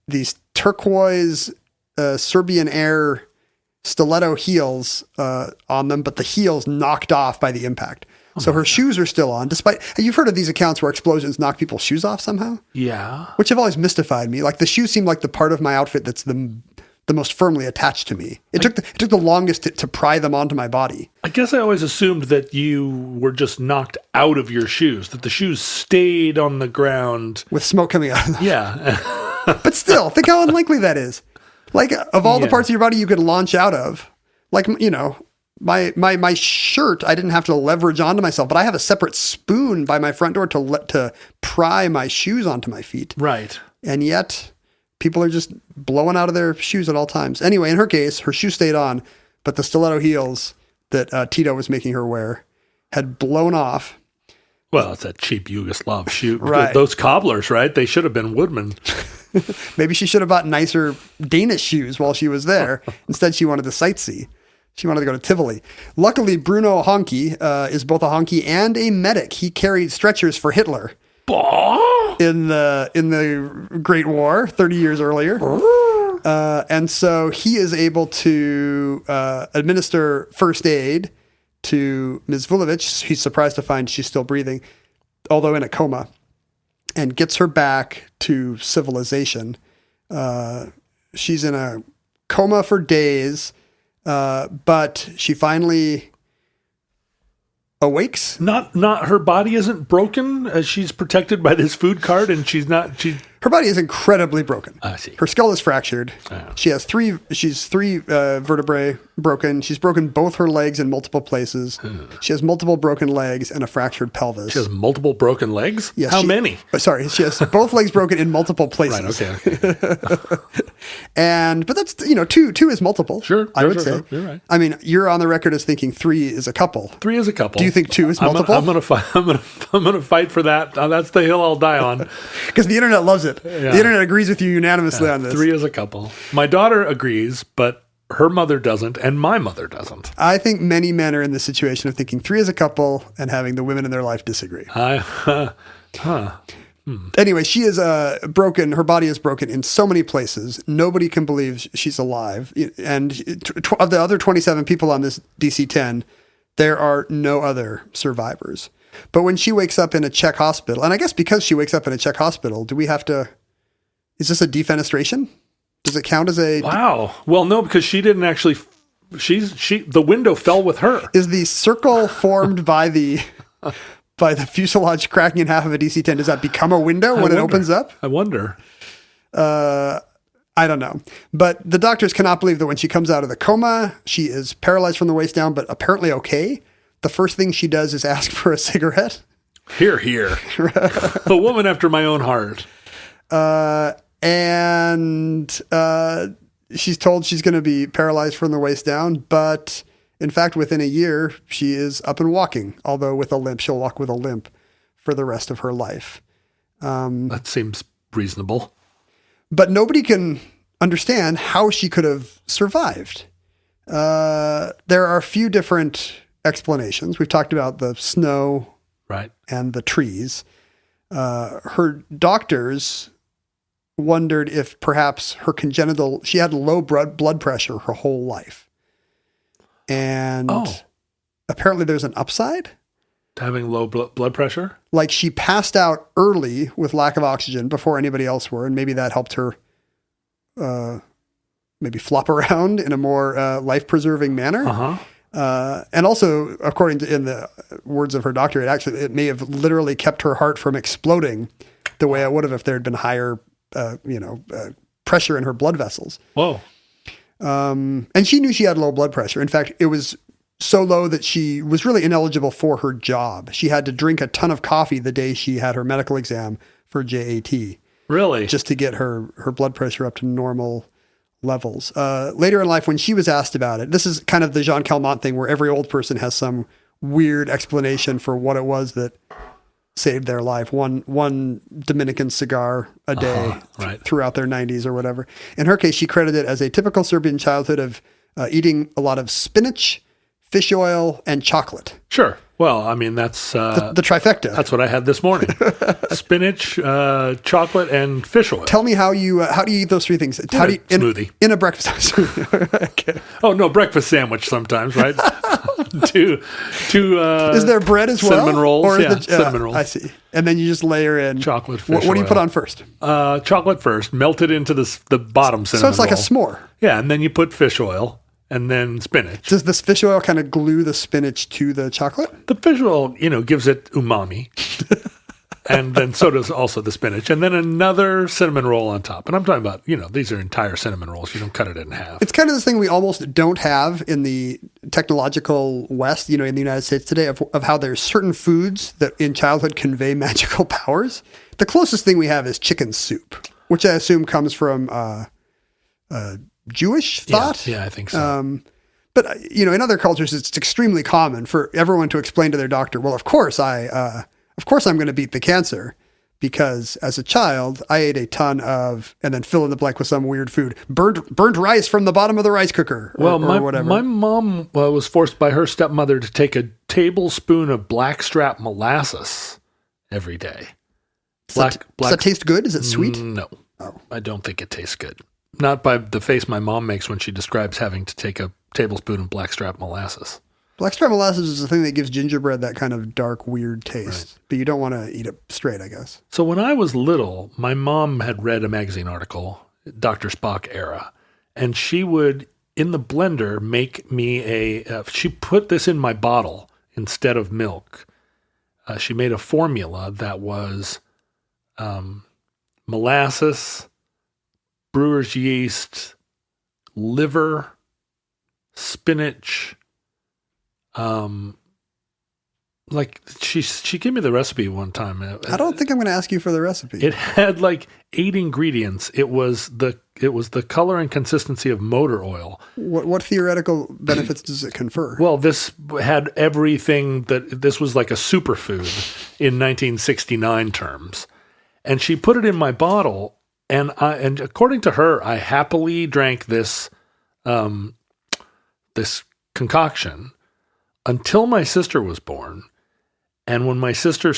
these turquoise Serbian Air stiletto heels on them, but the heels knocked off by the impact. So her shoes are still on, despite, you've heard of these accounts where explosions knock people's shoes off somehow? Yeah. Which have always mystified me. Like the shoes seem like the part of my outfit that's the most firmly attached to me. It took the longest to pry them onto my body. I guess I always assumed that you were just knocked out of your shoes, that the shoes stayed on the ground. With smoke coming out of them. Yeah. But still, think how unlikely that is. Like, of all the parts of your body you could launch out of, like, my shirt, I didn't have to leverage onto myself, but I have a separate spoon by my front door to pry my shoes onto my feet. Right. And yet people are just blowing out of their shoes at all times. Anyway, in her case, her shoe stayed on, but the stiletto heels that Tito was making her wear had blown off. Well, it's a cheap Yugoslav shoe. Right. Those cobblers, right? They should have been woodmen. Maybe she should have bought nicer Danish shoes while she was there. Instead, she wanted to sightsee. She wanted to go to Tivoli. Luckily, Bruno Honky is both a honky and a medic. He carried stretchers for Hitler in the Great War 30 years earlier. And so he is able to administer first aid to Ms. Vulovic. He's surprised to find she's still breathing, although in a coma, and gets her back to civilization. She's in a coma for days. But she finally awakes. Not her body isn't broken. She's protected by this food card, and her body is incredibly broken. I see. Her skull is fractured. Oh. She's three vertebrae broken. She's broken both her legs in multiple places. She has multiple broken legs and a fractured pelvis. She has multiple broken legs? Yes. How many? Sorry, she has both legs broken in multiple places. Right, okay. But that's, two is multiple. Sure. I would say. Sure. You're right. I mean, you're on the record as thinking 3 is a couple. 3 is a couple. Do you think 2 is multiple? I'm gonna fight for that. That's the hill I'll die on. Because the internet loves it. Yeah. The internet agrees with you unanimously on this. 3 is a couple. My daughter agrees, but her mother doesn't, and my mother doesn't. I think many men are in the situation of thinking 3 is a couple and having the women in their life disagree. Anyway, she is broken. Her body is broken in so many places. Nobody can believe she's alive. And of the other 27 people on this DC-10, there are no other survivors. But when she wakes up in a Czech hospital, and I guess because she wakes up in a Czech hospital, do we have to... Is this a defenestration? Does it count as a... Wow. Well, no, because she didn't actually... The window fell with her. Is the circle formed by the fuselage cracking in half of a DC-10, does that become a window when it opens up? I wonder. I I don't know. But the doctors cannot believe that when she comes out of the coma, she is paralyzed from the waist down, but apparently okay. The first thing she does is ask for a cigarette. Hear, hear. A woman after my own heart. And she's told she's going to be paralyzed from the waist down, but in fact, within a year, she is up and walking, although with a limp. She'll walk with a limp for the rest of her life. That seems reasonable. But nobody can understand how she could have survived. There are a few different explanations. We've talked about the snow right, and the trees. Her doctors wondered if perhaps she had low blood pressure her whole life. And apparently there's an upside. To having low blood pressure? Like she passed out early with lack of oxygen before anybody else were, and maybe that helped her maybe flop around in a more life-preserving manner. And also, according to in the words of her doctor, it may have literally kept her heart from exploding the way it would have if there had been higher pressure in her blood vessels. Whoa. And she knew she had low blood pressure. In fact, it was so low that she was really ineligible for her job. She had to drink a ton of coffee the day she had her medical exam for JAT. Really? Just to get her blood pressure up to normal levels. Later in life, when she was asked about it, this is kind of the Jean Calment thing where every old person has some weird explanation for what it was that saved their life. One Dominican cigar a day throughout their 90s or whatever. In her case, she credited it as a typical Serbian childhood of eating a lot of spinach, fish oil, and chocolate. Sure. Well, I mean, that's the trifecta. That's what I had this morning. Spinach, chocolate, and fish oil. Tell me how do you eat those three things? How do you, smoothie. In a breakfast. Okay. Oh, no, breakfast sandwich sometimes, right? two is there bread as well? Cinnamon rolls. Or cinnamon rolls. I see. And then you just layer in chocolate, fish What do you oil. put on first? Chocolate first, melted into the bottom cinnamon So it's like roll. a s'more. Yeah, and then you put fish oil. And then spinach. Does this fish oil kind of glue the spinach to the chocolate? The fish oil, gives it umami. And then so does also the spinach. And then another cinnamon roll on top. And I'm talking about, these are entire cinnamon rolls. You don't cut it in half. It's kind of this thing we almost don't have in the technological West, in the United States today, of how there's certain foods that in childhood convey magical powers. The closest thing we have is chicken soup, which I assume comes from Jewish thought. Yeah, I think so. But in other cultures, it's extremely common for everyone to explain to their doctor, well, of course I'm going to beat the cancer because as a child, I ate a ton of, and then fill in the blank with some weird food, burnt rice from the bottom of the rice cooker or whatever. My mom was forced by her stepmother to take a tablespoon of blackstrap molasses every day. Does that taste good? Is it sweet? No. Oh. I don't think it tastes good. Not by the face my mom makes when she describes having to take a tablespoon of blackstrap molasses. Blackstrap molasses is the thing that gives gingerbread that kind of dark, weird taste. Right. But you don't want to eat it straight, I guess. So when I was little, my mom had read a magazine article, Dr. Spock era, and she would, in the blender, make me she put this in my bottle instead of milk. She made a formula that was molasses, brewer's yeast, liver, spinach. She gave me the recipe one time. I don't think I'm going to ask you for the recipe. It had 8 ingredients. It was the color and consistency of motor oil. What theoretical benefits does it confer? Well, this had everything this was like a superfood in 1969 terms. And she put it in my bottle. And according to her, I happily drank this this concoction until my sister was born. And when my sister,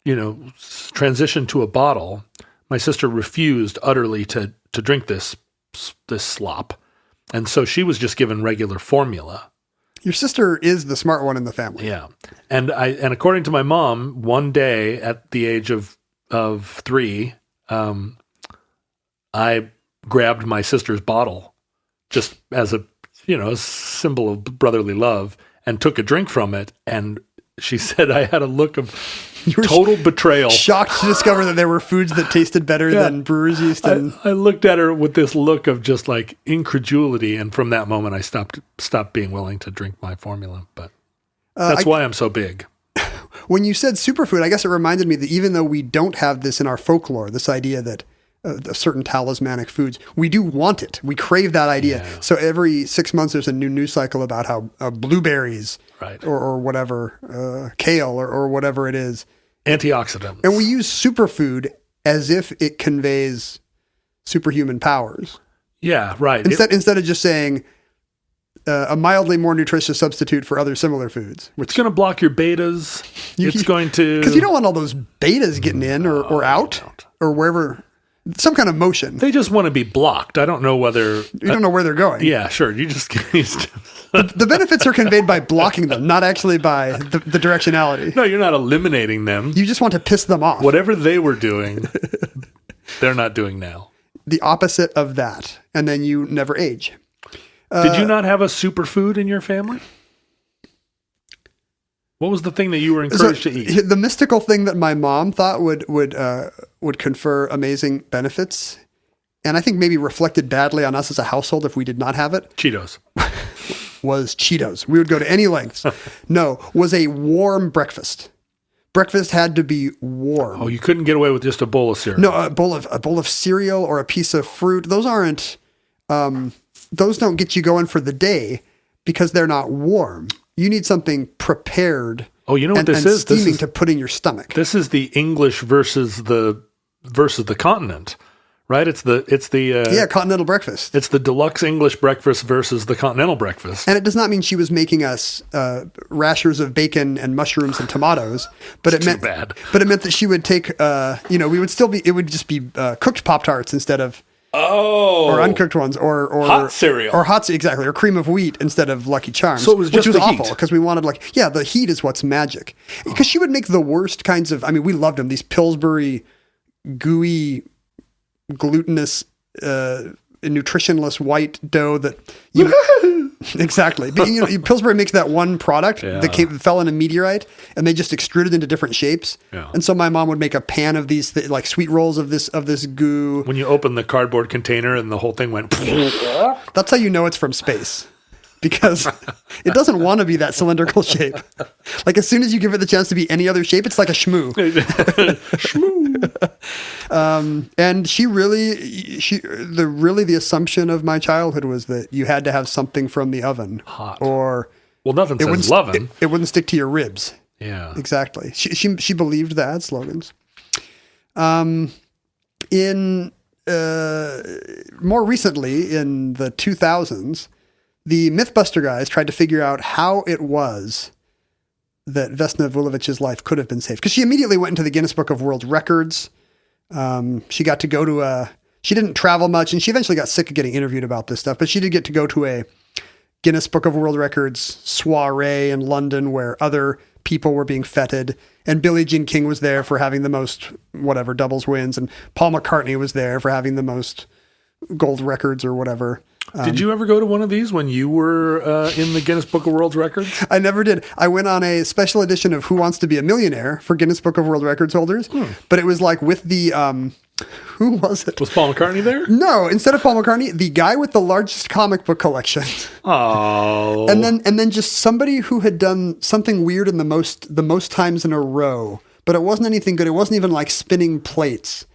transitioned to a bottle, my sister refused utterly to drink this slop. And so she was just given regular formula. Your sister is the smart one in the family. Yeah. And according to my mom, one day at the age of 3, I grabbed my sister's bottle just as a symbol of brotherly love and took a drink from it. And she said I had a look of total betrayal. Shocked to discover that there were foods that tasted better than brewer's yeast. And I looked at her with this look of just like incredulity, and from that moment I stopped being willing to drink my formula. But that's why I'm so big. When you said superfood, I guess it reminded me that even though we don't have this in our folklore, this idea that certain talismanic foods, we do want it. We crave that idea. Yeah. So every 6 months there's a new news cycle about how blueberries or whatever, kale or whatever it is. Antioxidants. And we use superfood as if it conveys superhuman powers. Yeah, right. Instead of just saying a mildly more nutritious substitute for other similar foods. It's going to block your betas. It's going to... Because you don't want all those betas getting in or out or wherever... Some kind of motion. They just want to be blocked. I don't know whether... You don't know where they're going. Yeah, sure. You just... The benefits are conveyed by blocking them, not actually by the directionality. No, you're not eliminating them. You just want to piss them off. Whatever they were doing, they're not doing now. The opposite of that. And then you never age. Did you not have a superfood in your family? What was the thing that you were encouraged to eat? The mystical thing that my mom thought would confer amazing benefits, and I think maybe reflected badly on us as a household if we did not have it. Cheetos. Was Cheetos. We would go to any lengths. No, was a warm breakfast. Breakfast had to be warm. Oh, you couldn't get away with just a bowl of cereal. No, a bowl of cereal or a piece of fruit. Those aren't. Those don't get you going for the day because they're not warm. You need something prepared. Oh, you know what this is? Steaming to put in your stomach. This is the English versus the continent, right? It's the continental breakfast. It's the deluxe English breakfast versus the continental breakfast. And it does not mean she was making us rashers of bacon and mushrooms and tomatoes, but it meant that she would take it would just be cooked Pop-Tarts instead of or uncooked ones, or hot cereal, or exactly, or cream of wheat instead of Lucky Charms. So it was just which was awful heat. Because we wanted the heat is what's magic. Because she would make the worst kinds of. I mean, we loved them. These Pillsbury, gooey, glutinous, nutritionless white dough that exactly. But, Pillsbury makes that one product that fell in a meteorite, and they just extruded into different shapes. Yeah. And so my mom would make a pan of these like sweet rolls of this goo. When you open the cardboard container and the whole thing went. That's how you know it's from space. Because it doesn't want to be that cylindrical shape. Like as soon as you give it the chance to be any other shape, it's like a shmoo. And the assumption of my childhood was that you had to have something from the oven. Hot. Nothing says lovin'. It wouldn't stick to your ribs. Yeah. Exactly. She believed the ad slogans. More recently, in the 2000s, the Mythbuster guys tried to figure out how it was that Vesna Vulovic's life could have been saved. Because she immediately went into the Guinness Book of World Records. She got to go to she didn't travel much, and she eventually got sick of getting interviewed about this stuff, but she did get to go to a Guinness Book of World Records soiree in London where other people were being feted, and Billie Jean King was there for having the most, doubles wins, and Paul McCartney was there for having the most gold records or whatever. Did you ever go to one of these when you were in the Guinness Book of World Records? I never did. I went on a special edition of Who Wants to Be a Millionaire for Guinness Book of World Records holders, but it was like with the, who was it? Was Paul McCartney there? No, instead of Paul McCartney, the guy with the largest comic book collection. Oh. And then just somebody who had done something weird in the most times in a row, but it wasn't anything good. It wasn't even like spinning plates.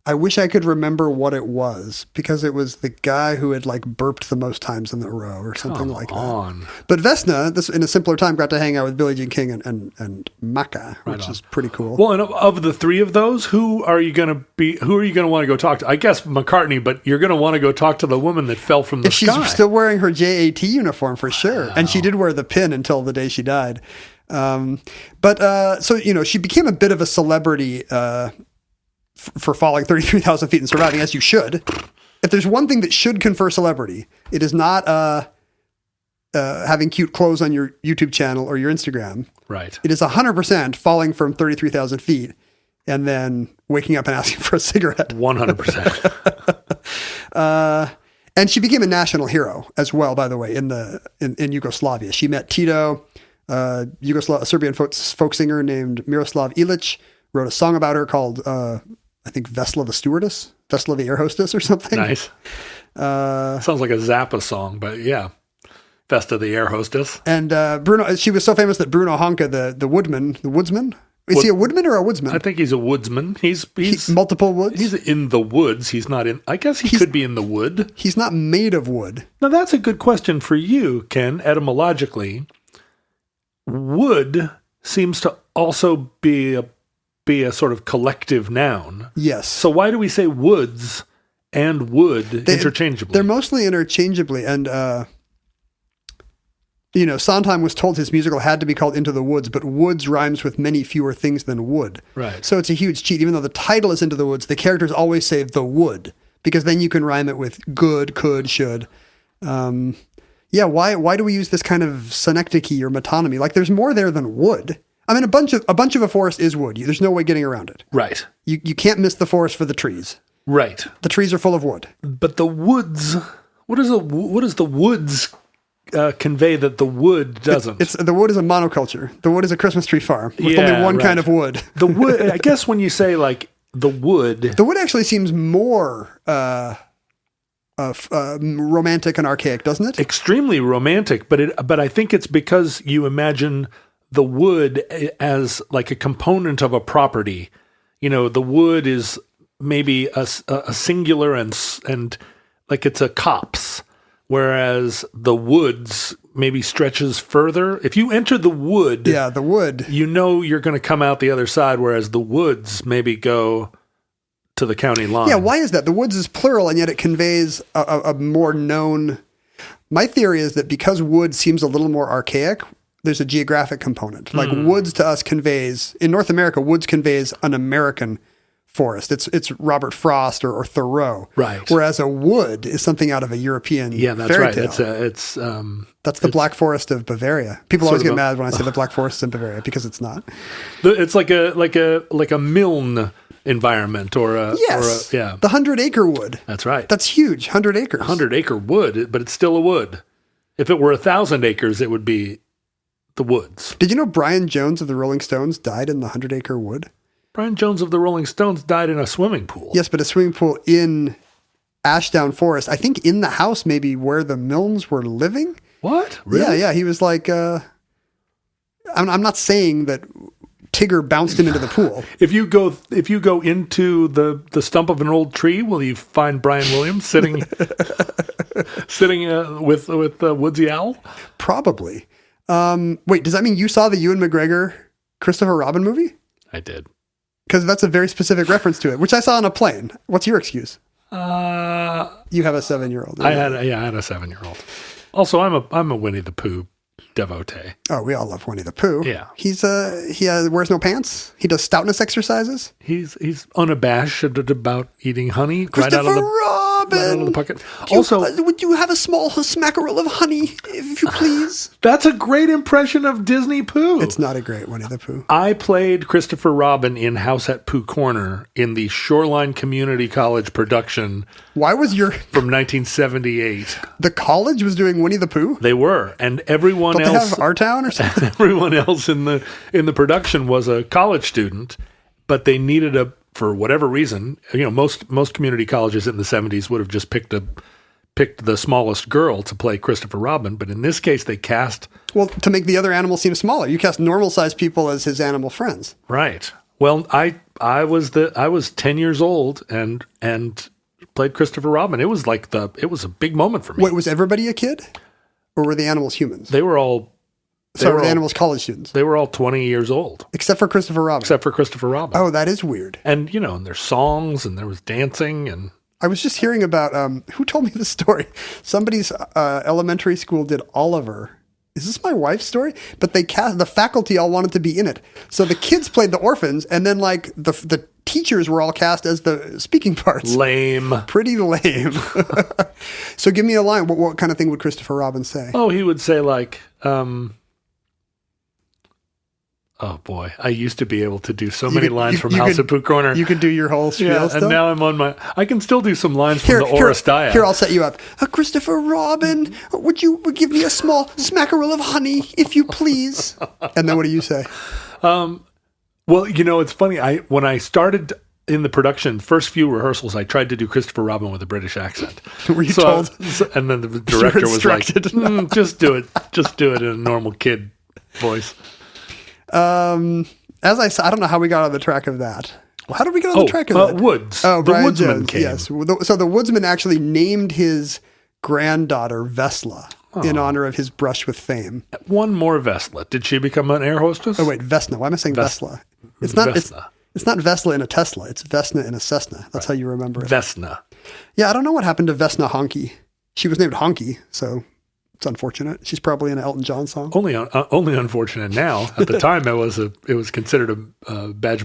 I wish I could remember what it was, because it was the guy who had burped the most times in the row or something like that. But Vesna, this in a simpler time, got to hang out with Billie Jean King and Maka, which is pretty cool. Well, and of the three of those, who are you going to want to go talk to? I guess McCartney, but you're going to want to go talk to the woman that fell from the sky. She's still wearing her JAT uniform for sure. Wow. And she did wear the pin until the day she died. So she became a bit of a celebrity, for falling 33,000 feet and surviving, as you should. If there's one thing that should confer celebrity, it is not having cute clothes on your YouTube channel or your Instagram. Right. It is 100% falling from 33,000 feet and then waking up and asking for a cigarette. 100%. And she became a national hero as well, by the way, in Yugoslavia. She met Tito. A Serbian folk singer named Miroslav Ilic wrote a song about her called, I think, Vesna the Stewardess, Vesna the Air Hostess or something. Nice. Sounds like a Zappa song, but yeah. Vesna the Air Hostess. And Bruno, she was so famous that Bruno Honka, the woodsman? Is he a woodman or a woodsman? I think he's a woodsman. He's multiple woods? He's in the woods. He's not in, I guess he could be in the wood. He's not made of wood. Now that's a good question for you, Ken, etymologically. Wood seems to also be a sort of collective noun. Yes. So why do we say woods and wood interchangeably? They're mostly interchangeably. And, Sondheim was told his musical had to be called Into the Woods, but woods rhymes with many fewer things than wood. Right. So it's a huge cheat. Even though the title is Into the Woods, the characters always say the wood, because then you can rhyme it with good, could, should. Why do we use this kind of synecdoche or metonymy? Like, there's more there than wood. I mean, a bunch of a forest is wood. There's no way getting around it. Right. You can't miss the forest for the trees. Right. The trees are full of wood. But the woods, what does the woods convey that the wood doesn't? The wood is a monoculture. The wood is a Christmas tree farm with only one kind of wood. The wood, I guess when you say like the wood actually seems more romantic and archaic, doesn't it? Extremely romantic, but I think it's because you imagine the wood as like a component of a property. The wood is maybe a singular and like it's a copse. Whereas the woods maybe stretches further. If you enter the wood, you're going to come out the other side, whereas the woods maybe go to the county line. Yeah, why is that? The woods is plural, and yet it conveys a more known... My theory is that because wood seems a little more archaic, there's a geographic component. Like woods to us conveys... In North America, woods conveys an American forest. It's Robert Frost or Thoreau. Right. Whereas a wood is something out of a European that's fairy right. tale. That's the Black Forest of Bavaria. People always get mad when I say the Black Forest in Bavaria because it's not. It's like a Milne environment or a the 100-acre wood. That's right. That's huge. 100 acres. 100-acre wood, but it's still a wood. If it were 1,000 acres, it would be the woods. Did you know Brian Jones of the Rolling Stones died in the 100-acre wood? Brian Jones of the Rolling Stones died in a swimming pool. Yes, but a swimming pool in Ashdown Forest. I think in the house maybe where the Milnes were living. What? Really? Yeah. He was like, I'm not saying that Tigger bounced him into the pool. If you go into the stump of an old tree, will you find Brian Williams sitting with Woodsy Owl? Probably. Wait, does that mean you saw the Ewan McGregor Christopher Robin movie? I did. Because that's a very specific reference to it, which I saw on a plane. What's your excuse? You have a 7-year-old. I had a 7-year-old. Also, I'm a Winnie the Pooh devotee. Oh, we all love Winnie the Pooh. Yeah. He wears no pants. He does stoutness exercises. He's unabashed about eating honey Christopher Robin. Right out of the pocket. Also, would you have a small smackerel of honey, if you please? That's a great impression of Disney Pooh. It's not a great Winnie the Pooh. I played Christopher Robin in House at Pooh Corner in the Shoreline Community College production. Why was from 1978? The college was doing Winnie the Pooh? They were, and everyone else. Don't they have Our Town or something? Everyone else in the production was a college student, but they needed for whatever reason, most community colleges in the 70s would have just picked the smallest girl to play Christopher Robin, but in this case they cast... Well, to make the other animals seem smaller. You cast normal-sized people as his animal friends. Right. Well, I was 10 years old and played Christopher Robin. It was a big moment for me. Wait, was everybody a kid? Or were the animals humans? They were all... Were the animals college students? They were all 20 years old. Except for Christopher Robin. Oh, that is weird. And, and there's songs and there was dancing and... I was just hearing about, who told me this story? Somebody's elementary school did Oliver. Is this my wife's story? But the faculty all wanted to be in it. So the kids played the orphans and then like the teachers were all cast as the speaking parts. Lame. Pretty lame. So give me a line. What kind of thing would Christopher Robin say? Oh, he would say like... Oh boy, I used to be able to do so many lines from House of Pooh Corner. You could do your whole spiel still? And now I'm on my... I can still do some lines from the Oresteia. Here, I'll set you up. Christopher Robin, would you give me a small smackerel of honey, if you please? And then what do you say? Well, it's funny. When I started in the production, first few rehearsals, I tried to do Christopher Robin with a British accent. Were you told? And then the director was like, just do it. Just do it in a normal kid voice. As I said, I don't know how we got on the track of that. How did we get on the track of that? Woods. Oh, the Brian woodsman Jones, came. yes. So the woodsman actually named his granddaughter Vesna in honor of his brush with fame. One more Vesla. Did she become an air hostess? Oh wait, Vesna. Why am I saying Vesla? It's not. Vesna. It's not Vesla in a Tesla. It's Vesna in a Cessna. That's how you remember it. Vesna. Yeah, I don't know what happened to Vesna Honky. She was named Honky, so it's unfortunate. She's probably in an Elton John song. Only unfortunate now. At the time, it was considered a badge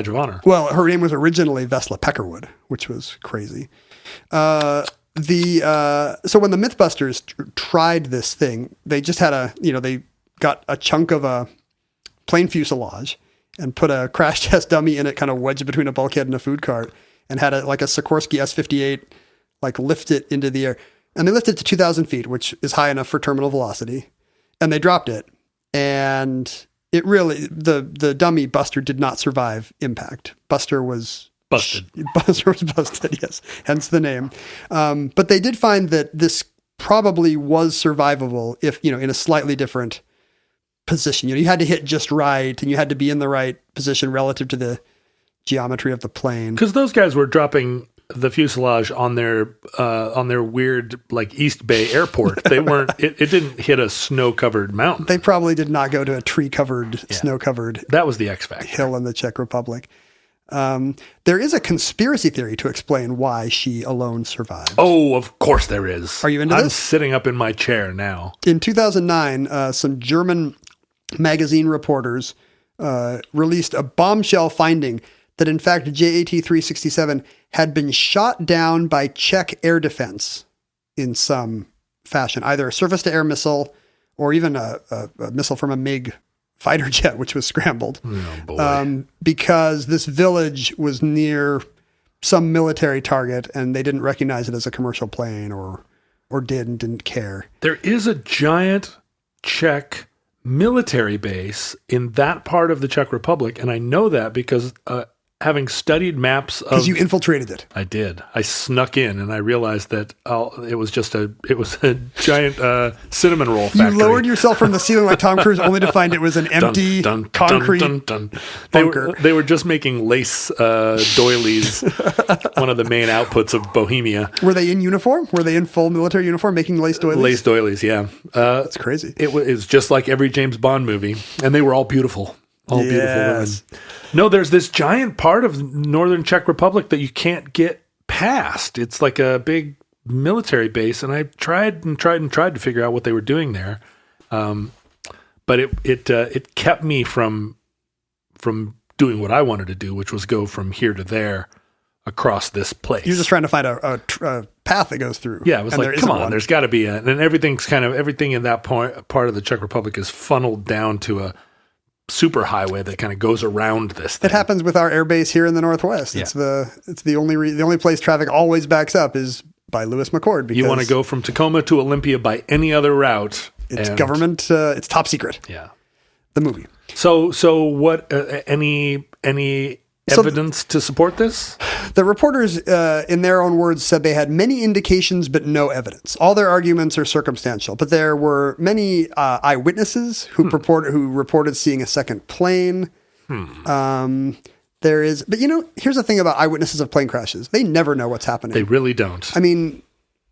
of honor. Well, her name was originally Vesla Peckerwood, which was crazy. So when the Mythbusters tried this thing, they just had they got a chunk of a plane fuselage and put a crash test dummy in it, kind of wedged between a bulkhead and a food cart, and had a Sikorsky S-58 lift it into the air. And they lifted it to 2,000 feet, which is high enough for terminal velocity. And they dropped it. And it really, the dummy Buster did not survive impact. Buster was busted. Buster was busted, yes. Hence the name. But they did find that this probably was survivable if, in a slightly different position. You had to hit just right, and you had to be in the right position relative to the geometry of the plane. Because those guys were dropping the fuselage on their weird East Bay airport. They weren't. It didn't hit a snow-covered mountain. They probably did not go to a tree-covered, snow-covered. That was the X factor. Hill in the Czech Republic. There is a conspiracy theory to explain why she alone survived. Oh, of course there is. Are you into this? this? I'm sitting up in my chair now. In 2009, some German magazine reporters released a bombshell finding that, in fact, JAT-367 had been shot down by Czech air defense in some fashion, either a surface-to-air missile or even a missile from a MiG fighter jet, which was scrambled. Oh, boy. Because this village was near some military target, and they didn't recognize it as a commercial plane or didn't care. There is a giant Czech military base in that part of the Czech Republic, and I know that because having studied maps of... Because you infiltrated it. I did. I snuck in, and I realized that it was a giant cinnamon roll factory. You lowered yourself from the ceiling like Tom Cruise, only to find it was an empty concrete bunker. They were just making lace doilies, one of the main outputs of Bohemia. Were they in uniform? Were they in full military uniform making lace doilies? Lace doilies, yeah. That's crazy. It was just like every James Bond movie, and they were all beautiful. All beautiful women. No, there's this giant part of northern Czech Republic that you can't get past. It's like a big military base, and I tried to figure out what they were doing there. But it kept me from doing what I wanted to do, which was go from here to there across this place. You're just trying to find a path that goes through. Yeah, it was like, come on, there's got to be and everything in that part of the Czech Republic is funneled down to a super highway that kind of goes around this thing. It happens with our air base here in the Northwest. Yeah. It's the only place traffic always backs up is by Lewis McChord. Because you want to go from Tacoma to Olympia by any other route. It's government. It's top secret. Yeah. The movie. So what? Any evidence to support this? The reporters, in their own words, said they had many indications but no evidence. All their arguments are circumstantial, but there were many eyewitnesses who reported seeing a second plane. There is, but here's the thing about eyewitnesses of plane crashes: they never know what's happening. They really don't. I mean,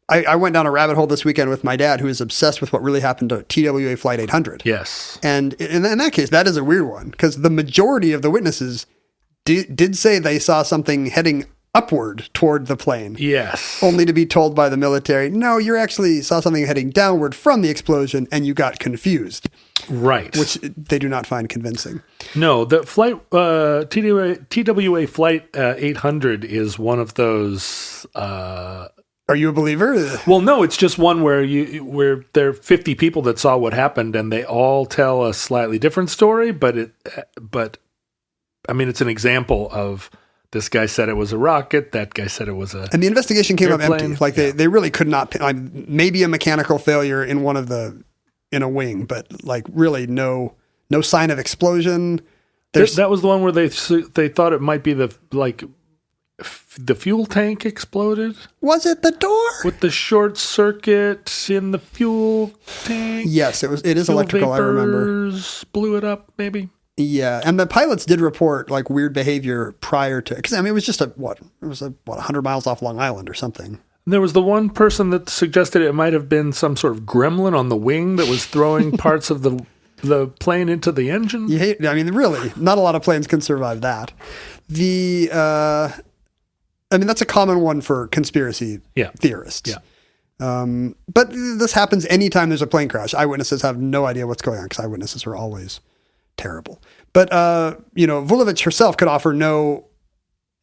I went down a rabbit hole this weekend with my dad, who is obsessed with what really happened to TWA Flight 800. Yes, and in that case, that is a weird one because the majority of the witnesses did say they saw something heading upward toward the plane. Yes. Only to be told by the military, no, you actually saw something heading downward from the explosion and you got confused. Right. Which they do not find convincing. No, the flight, TWA Flight 800 is one of those Are you a believer? Well, no, it's just one where there are 50 people that saw what happened, and they all tell a slightly different story. But I mean, it's an example of this guy said it was a rocket, that guy said it was a. And the investigation came airplane. up empty. Like they really could not. Maybe a mechanical failure in in a wing, but like really no sign of explosion. That was the one where they thought it might be the fuel tank exploded. Was it the door With the short circuit in the fuel tank? Yes, it was. It is Fuel electrical. I remember. Blew it up, maybe. Yeah, and the pilots did report like weird behavior prior to, because I mean it was just 100 miles off Long Island or something. And there was the one person that suggested it might have been some sort of gremlin on the wing that was throwing parts of the plane into the engine. I mean, really, not a lot of planes can survive that. I mean, that's a common one for conspiracy theorists. Yeah. But this happens anytime there's a plane crash. Eyewitnesses have no idea what's going on because eyewitnesses are always terrible. But, Vulovic herself could offer no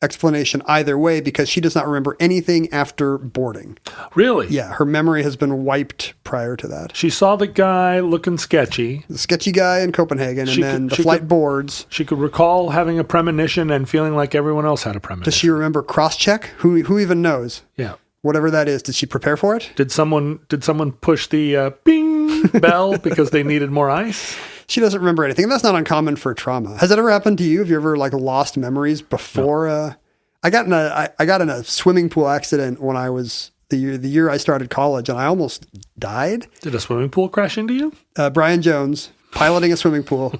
explanation either way because she does not remember anything after boarding. Really? Yeah, her memory has been wiped prior to that. She saw the guy looking sketchy. The sketchy guy in Copenhagen, and then the flight boards. She could recall having a premonition and feeling like everyone else had a premonition. Does she remember cross-check? Who even knows? Yeah. Whatever that is, did she prepare for it? Did someone push the bing bell because they needed more ice? She doesn't remember anything. And that's not uncommon for trauma. Has that ever happened to you? Have you ever like lost memories before? No. I got in a swimming pool accident when I was the year I started college, and I almost died. Did a swimming pool crash into you? Brian Jones piloting a swimming pool.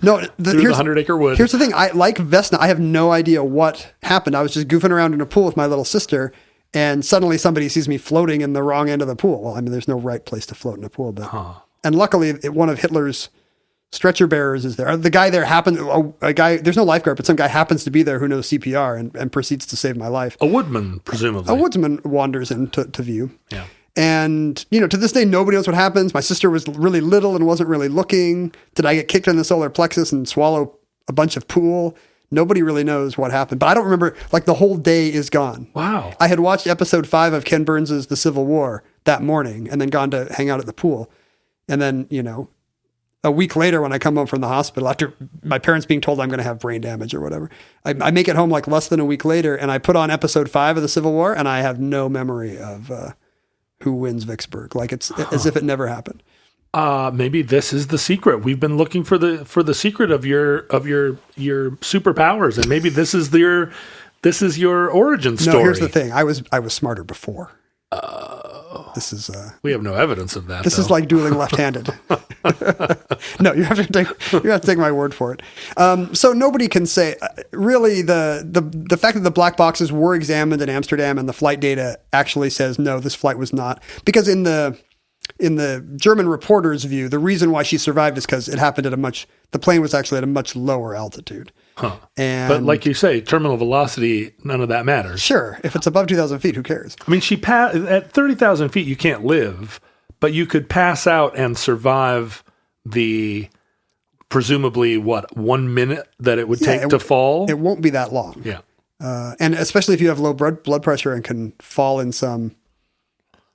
No, through the 100-acre wood. Here's the thing. Like Vesna, I have no idea what happened. I was just goofing around in a pool with my little sister, and suddenly somebody sees me floating in the wrong end of the pool. Well, I mean, there's no right place to float in a pool, but and luckily one of Hitler's stretcher bearers is there. The guy there there's no lifeguard, but some guy happens to be there who knows CPR and proceeds to save my life. A woodman, presumably. A woodsman wanders into view. Yeah. And, to this day, nobody knows what happens. My sister was really little and wasn't really looking. Did I get kicked in the solar plexus and swallow a bunch of pool? Nobody really knows what happened. But I don't remember, like the whole day is gone. Wow. I had watched episode 5 of Ken Burns' The Civil War that morning and then gone to hang out at the pool. And then, a week later when I come home from the hospital after my parents being told I'm going to have brain damage or whatever, I make it home like less than a week later and I put on episode 5 of the Civil War and I have no memory of who wins Vicksburg. Like it's as if it never happened. Maybe this is the secret. We've been looking for the secret of your superpowers, and maybe this is your origin story. No, here's the thing. I was smarter before. This is we have no evidence of that. This is like dueling left-handed. No, you have to take my word for it. So nobody can say really the fact that the black boxes were examined in Amsterdam and the flight data actually says no, this flight was not, because in the German reporter's view, the reason why she survived is because it happened the plane was actually at a much lower altitude. Huh. But like you say, terminal velocity, none of that matters. Sure. If it's above 2,000 feet, who cares? I mean, at 30,000 feet, you can't live, but you could pass out and survive the presumably, 1 minute that it would take to fall? It won't be that long. Yeah. And especially if you have low blood pressure and can fall in some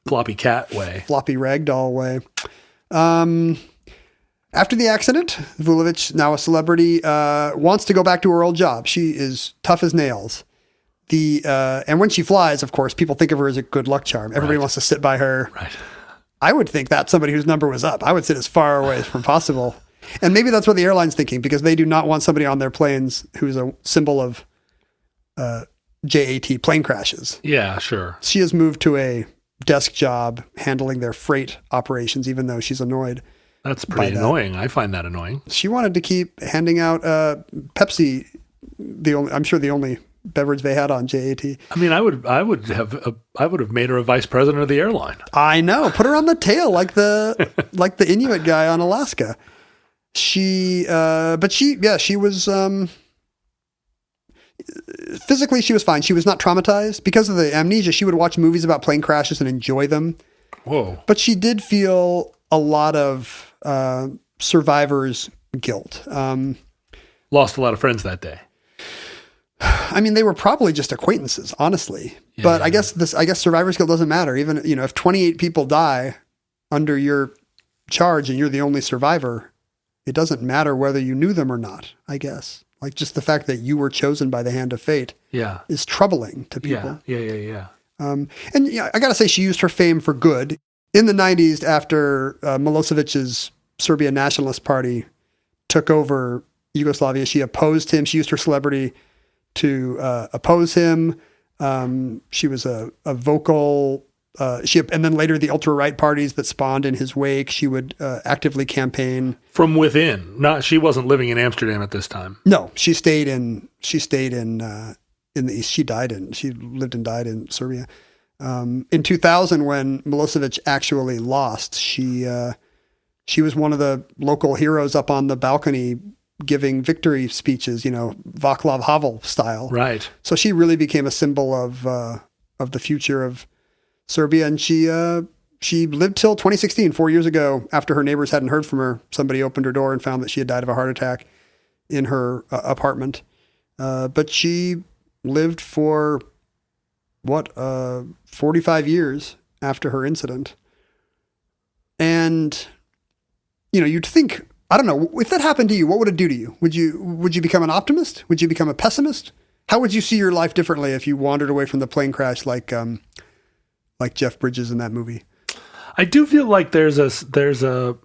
floppy cat way. Floppy ragdoll way. After the accident, Vulovic, now a celebrity, wants to go back to her old job. She is tough as nails. And when she flies, of course, people think of her as a good luck charm. Everybody wants to sit by her. Right. I would think that's somebody whose number was up. I would sit as far away as possible. And maybe that's what the airline's thinking, because they do not want somebody on their planes who's a symbol of JAT, plane crashes. Yeah, sure. She has moved to a desk job handling their freight operations, even though she's annoyed. That's pretty annoying. I find that annoying. She wanted to keep handing out Pepsi, I'm sure the only beverage they had on JAT. I mean, I would have made her a vice president of the airline. I know. Put her on the tail like the Inuit guy on Alaska. She was physically she was fine. She was not traumatized because of the amnesia. She would watch movies about plane crashes and enjoy them. Whoa! But she did feel a lot of survivor's guilt. Lost a lot of friends that day. I mean, they were probably just acquaintances, honestly. Yeah, but I guess survivor's guilt doesn't matter. Even, if 28 people die under your charge and you're the only survivor, it doesn't matter whether you knew them or not, I guess. Like, just the fact that you were chosen by the hand of fate is troubling to people. Yeah. And I got to say, she used her fame for good. In the 90s, after Milosevic's Serbian Nationalist Party took over Yugoslavia, she opposed him. She used her celebrity to oppose him. She was a vocal... and then later the ultra-right parties that spawned in his wake, she would actively campaign from within. She wasn't living in Amsterdam at this time. No, she stayed in the East. She lived and died in Serbia. In 2000, when Milosevic actually lost, she was one of the local heroes up on the balcony giving victory speeches, Václav Havel style. Right. So she really became a symbol of the future of Serbia, and she lived till 2016, 4 years ago. After her neighbors hadn't heard from her, somebody opened her door and found that she had died of a heart attack in her apartment. But she lived for 45 years after her incident. And you'd think, I don't know, if that happened to you, what would it do to you? Would you become an optimist? Would you become a pessimist? How would you see your life differently if you wandered away from the plane crash like Jeff Bridges in that movie? I do feel like there's a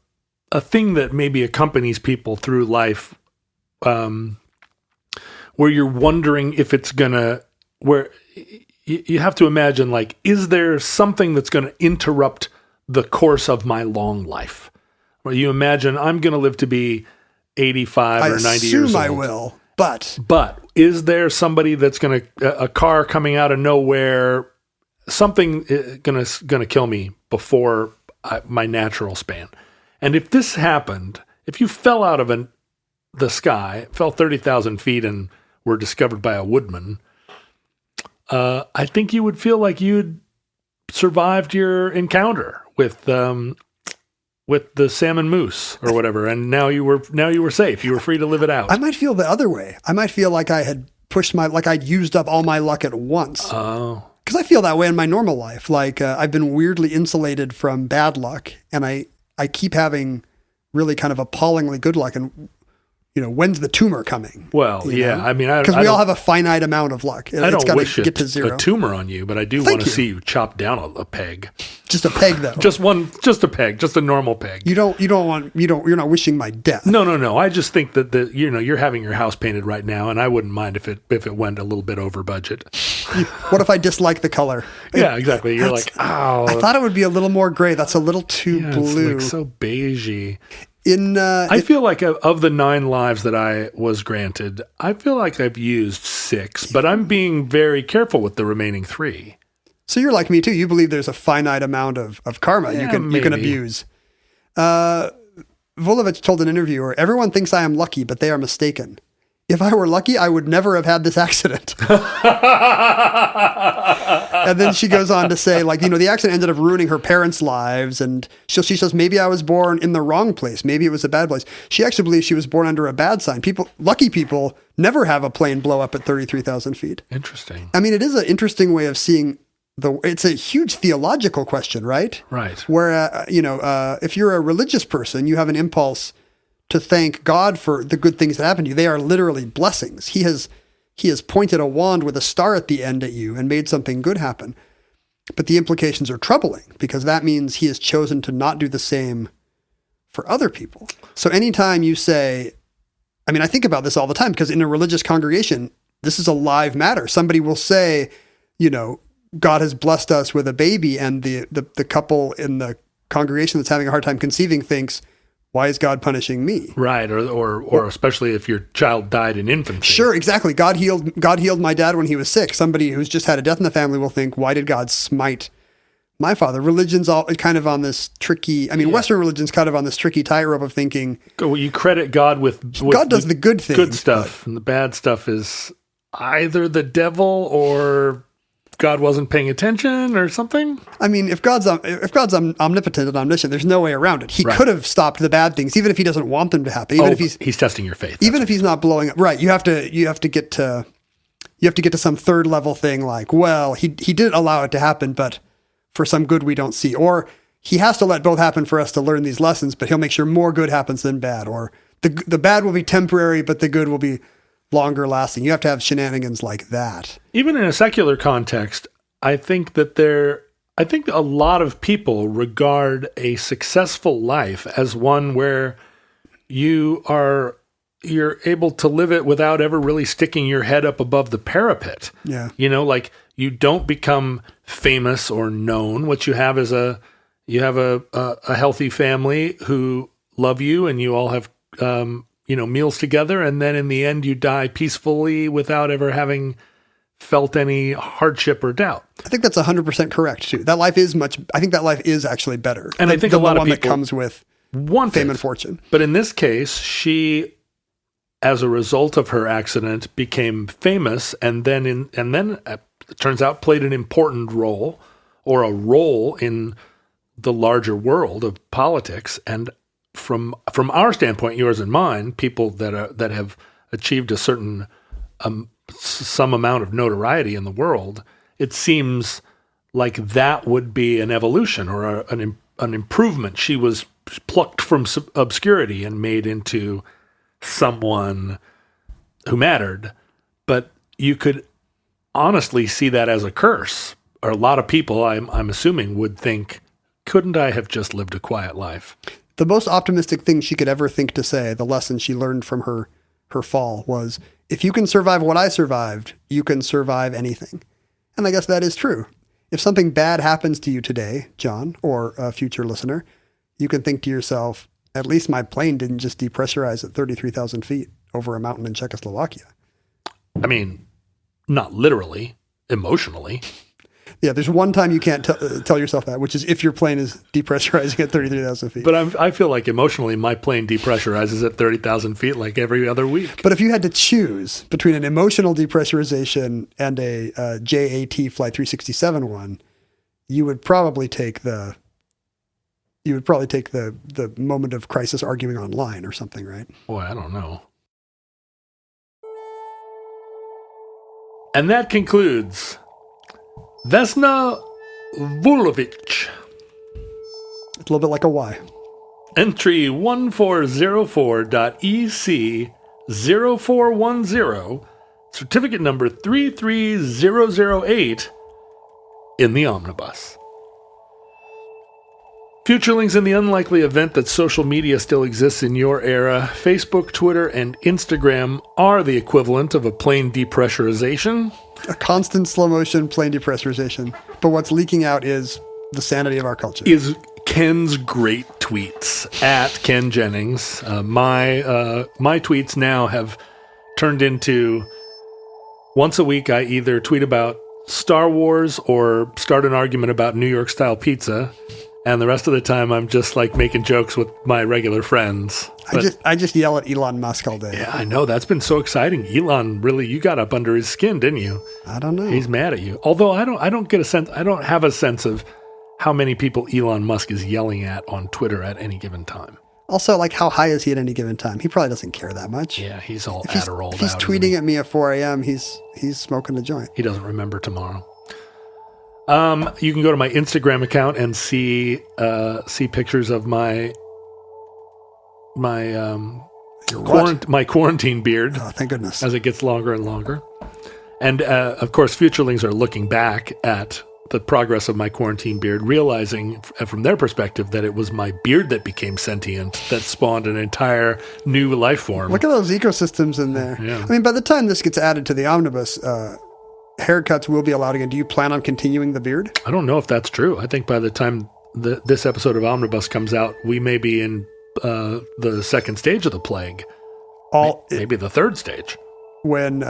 thing that maybe accompanies people through life, where you're wondering if it's where you have to imagine, like, is there something that's going to interrupt the course of my long life? Where you imagine I'm going to live to be 85 or 90 years old. I assume I will, but is there somebody that's going to, a car coming out of nowhere, something going to kill me before my natural span? And if this happened, if you fell out of the sky, fell 30,000 feet and were discovered by a woodman, I think you would feel like you'd survived your encounter with the salmon moose or whatever, and now you were safe. You were free to live it out. I might feel the other way. I might feel like I had I'd used up all my luck at once. Oh. Because I feel that way in my normal life. Like I've been weirdly insulated from bad luck, and I keep having really kind of appallingly good luck. And when's the tumor coming? Well, yeah. I mean, because we all have a finite amount of luck. I don't wish get to zero. a tumor on you, but I do want to see you chop down a peg. Just a peg, though. just a peg, just a normal peg. You're not wishing my death. No. I just think that you're having your house painted right now, and I wouldn't mind if it went a little bit over budget. What if I dislike the color? Yeah, exactly. You're like, oh, I thought it would be a little more gray. That's a little too blue. It's like so beigey. I feel like of the 9 lives that I was granted, I feel like I've used 6, but I'm being very careful with the remaining 3. So you're like me too. You believe there's a finite amount of karma you can abuse. Vulovic told an interviewer, "Everyone thinks I am lucky, but they are mistaken. If I were lucky, I would never have had this accident." And then she goes on to say, the accident ended up ruining her parents' lives. And she says, maybe I was born in the wrong place. Maybe it was a bad place. She actually believes she was born under a bad sign. Lucky people never have a plane blow up at 33,000 feet. Interesting. I mean, it is an interesting way of seeing it's a huge theological question, right? Right. Where, if you're a religious person, you have an impulse to thank God for the good things that happen to you. They are literally blessings. He has pointed a wand with a star at the end at you and made something good happen. But the implications are troubling because that means he has chosen to not do the same for other people. So anytime you say, I think about this all the time because in a religious congregation, this is a live matter. Somebody will say, God has blessed us with a baby, and the couple in the congregation that's having a hard time conceiving thinks, why is God punishing me? Right, or especially if your child died in infancy. Sure, exactly. God healed my dad when he was sick. Somebody who's just had a death in the family will think, why did God smite my father? Religion's all kind of on this tricky. Western religion's kind of on this tricky tightrope of thinking. You credit God with God does the good things, good stuff, and the bad stuff is either the devil or God wasn't paying attention or something. If God's omnipotent and omniscient, there's no way around it. He could have stopped the bad things, even if he doesn't want them to happen. Even if he's testing your faith. Even if he's not blowing up. Right. You have to get to you have to get to some third level thing like, well, he did allow it to happen, but for some good we don't see. Or he has to let both happen for us to learn these lessons, but he'll make sure more good happens than bad. Or the bad will be temporary, but the good will be longer lasting. You have to have shenanigans like that. Even in a secular context, I think a lot of people regard a successful life as one where you're able to live it without ever really sticking your head up above the parapet. Yeah. You know, like you don't become famous or known. What you have is a healthy family who love you, and you all have, meals together. And then in the end, you die peacefully without ever having felt any hardship or doubt. I think that's 100% correct too. I think that life is actually better. And I think a lot of one people that comes with want fame it. and fortune. But in this case, she, as a result of her accident, became famous, and then it turns out played an important role, or a role in the larger world of politics. And from our standpoint, yours and mine, people that have achieved a certain some amount of notoriety in the world, it seems like that would be an evolution or an improvement. She was plucked from obscurity and made into someone who mattered. But you could honestly see that as a curse. Or a lot of people, I'm assuming, would think, couldn't I have just lived a quiet life? The most optimistic thing she could ever think to say, the lesson she learned from her fall, was, if you can survive what I survived, you can survive anything. And I guess that is true. If something bad happens to you today, John, or a future listener, you can think to yourself, at least my plane didn't just depressurize at 33,000 feet over a mountain in Czechoslovakia. I mean, not literally, emotionally. Yeah, there's one time you can't tell yourself that, which is if your plane is depressurizing at 33,000 feet. But I feel like emotionally my plane depressurizes at 30,000 feet like every other week. But if you had to choose between an emotional depressurization and a JAT Flight 367 one, you would probably take the moment of crisis arguing online or something, right? Boy, I don't know. And that concludes Vesna Vulovic. It's a little bit like a Y. Entry 1404.EC0410, certificate number 33008 in the omnibus. Futurelings, in the unlikely event that social media still exists in your era, Facebook, Twitter, and Instagram are the equivalent of a plane depressurization. A constant slow motion plane depressurization. But what's leaking out is the sanity of our culture. Is Ken's great tweets at Ken Jennings. My tweets now have turned into, once a week I either tweet about Star Wars or start an argument about New York style pizza. And the rest of the time, I'm just like making jokes with my regular friends. I just yell at Elon Musk all day. Yeah, I know. That's been so exciting. Elon, really, you got up under his skin, didn't you? I don't know. He's mad at you. Although I don't get a sense. I don't have a sense of how many people Elon Musk is yelling at on Twitter at any given time. Also, like, how high is he at any given time? He probably doesn't care that much. Yeah, he's all Adderall. If he's tweeting at me at 4 a.m., he's smoking a joint. He doesn't remember tomorrow. You can go to my Instagram account and see pictures of my quarantine beard. Oh, thank goodness. As it gets longer and longer. And of course, futurelings are looking back at the progress of my quarantine beard, realizing from their perspective that it was my beard that became sentient, that spawned an entire new life form. Look at those ecosystems in there. Yeah. I mean, by the time this gets added to the omnibus, haircuts will be allowed again. Do you plan on continuing the beard? I don't know if that's true. I think by the time this episode of Omnibus comes out, we may be in the second stage of the plague. Maybe the third stage. When,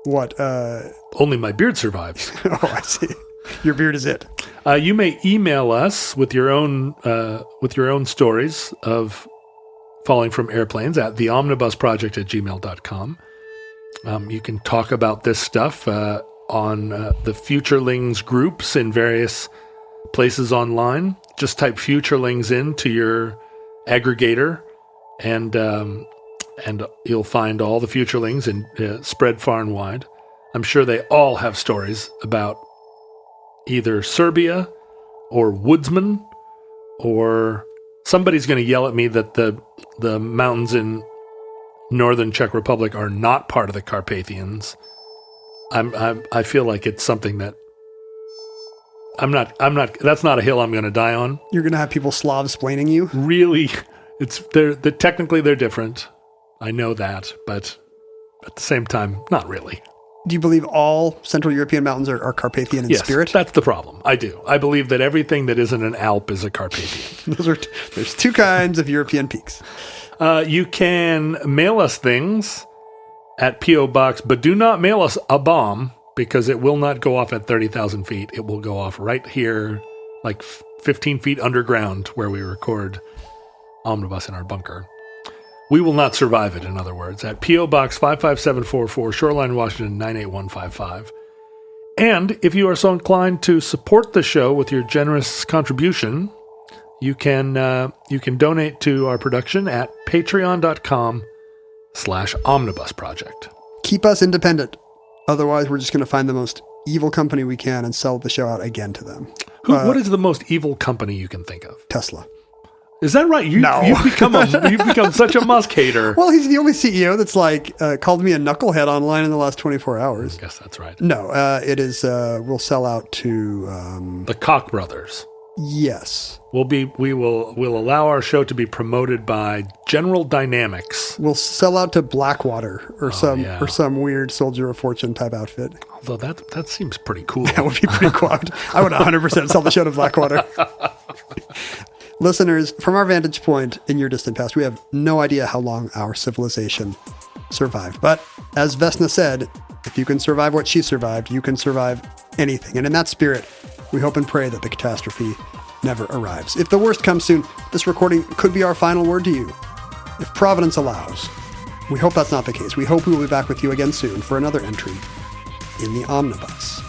Only my beard survives. Oh, I see. Your beard is it. You may email us with your own stories of falling from airplanes at theomnibusproject@gmail.com. You can talk about this stuff on the Futurelings groups in various places online. Just type Futurelings into your aggregator, and And you'll find all the futurelings spread far and wide. I'm sure they all have stories about either Serbia or woodsmen, or somebody's going to yell at me that the mountains in northern Czech Republic are not part of the Carpathians. I feel like it's something that I'm not, that's not a hill I'm going to die on. You're going to have people Slav-splaining you? Really, technically they're different. I know that, but at the same time, not really. Do you believe all Central European mountains are Carpathian in spirit? Yes, that's the problem. I do. I believe that everything that isn't an Alp is a Carpathian. There's two kinds of European peaks. You can mail us things at P.O. Box, but do not mail us a bomb, because it will not go off at 30,000 feet. It will go off right here, like 15 feet underground, where we record Omnibus in our bunker. We will not survive it, in other words, at P.O. Box 55744, Shoreline, Washington, 98155. And if you are so inclined to support the show with your generous contribution, you can donate to our production at patreon.com/Omnibus Project. Keep us independent. Otherwise, we're just going to find the most evil company we can and sell the show out again to them. What is the most evil company you can think of? Tesla. Is that right? No. You've become such a Musk hater. Well, he's the only CEO that's called me a knucklehead online in the last 24 hours. I guess that's right. No, it is. We'll sell out to the Koch brothers. Yes. We'll allow our show to be promoted by General Dynamics. We'll sell out to Blackwater or some weird Soldier of Fortune type outfit. Although that seems pretty cool. That would be pretty cool. I would 100% sell the show to Blackwater. Listeners, from our vantage point in your distant past, we have no idea how long our civilization survived. But as Vesna said, if you can survive what she survived, you can survive anything. And in that spirit, we hope and pray that the catastrophe never arrives. If the worst comes soon, this recording could be our final word to you. If Providence allows. We hope that's not the case. We hope we will be back with you again soon for another entry in the Omnibus.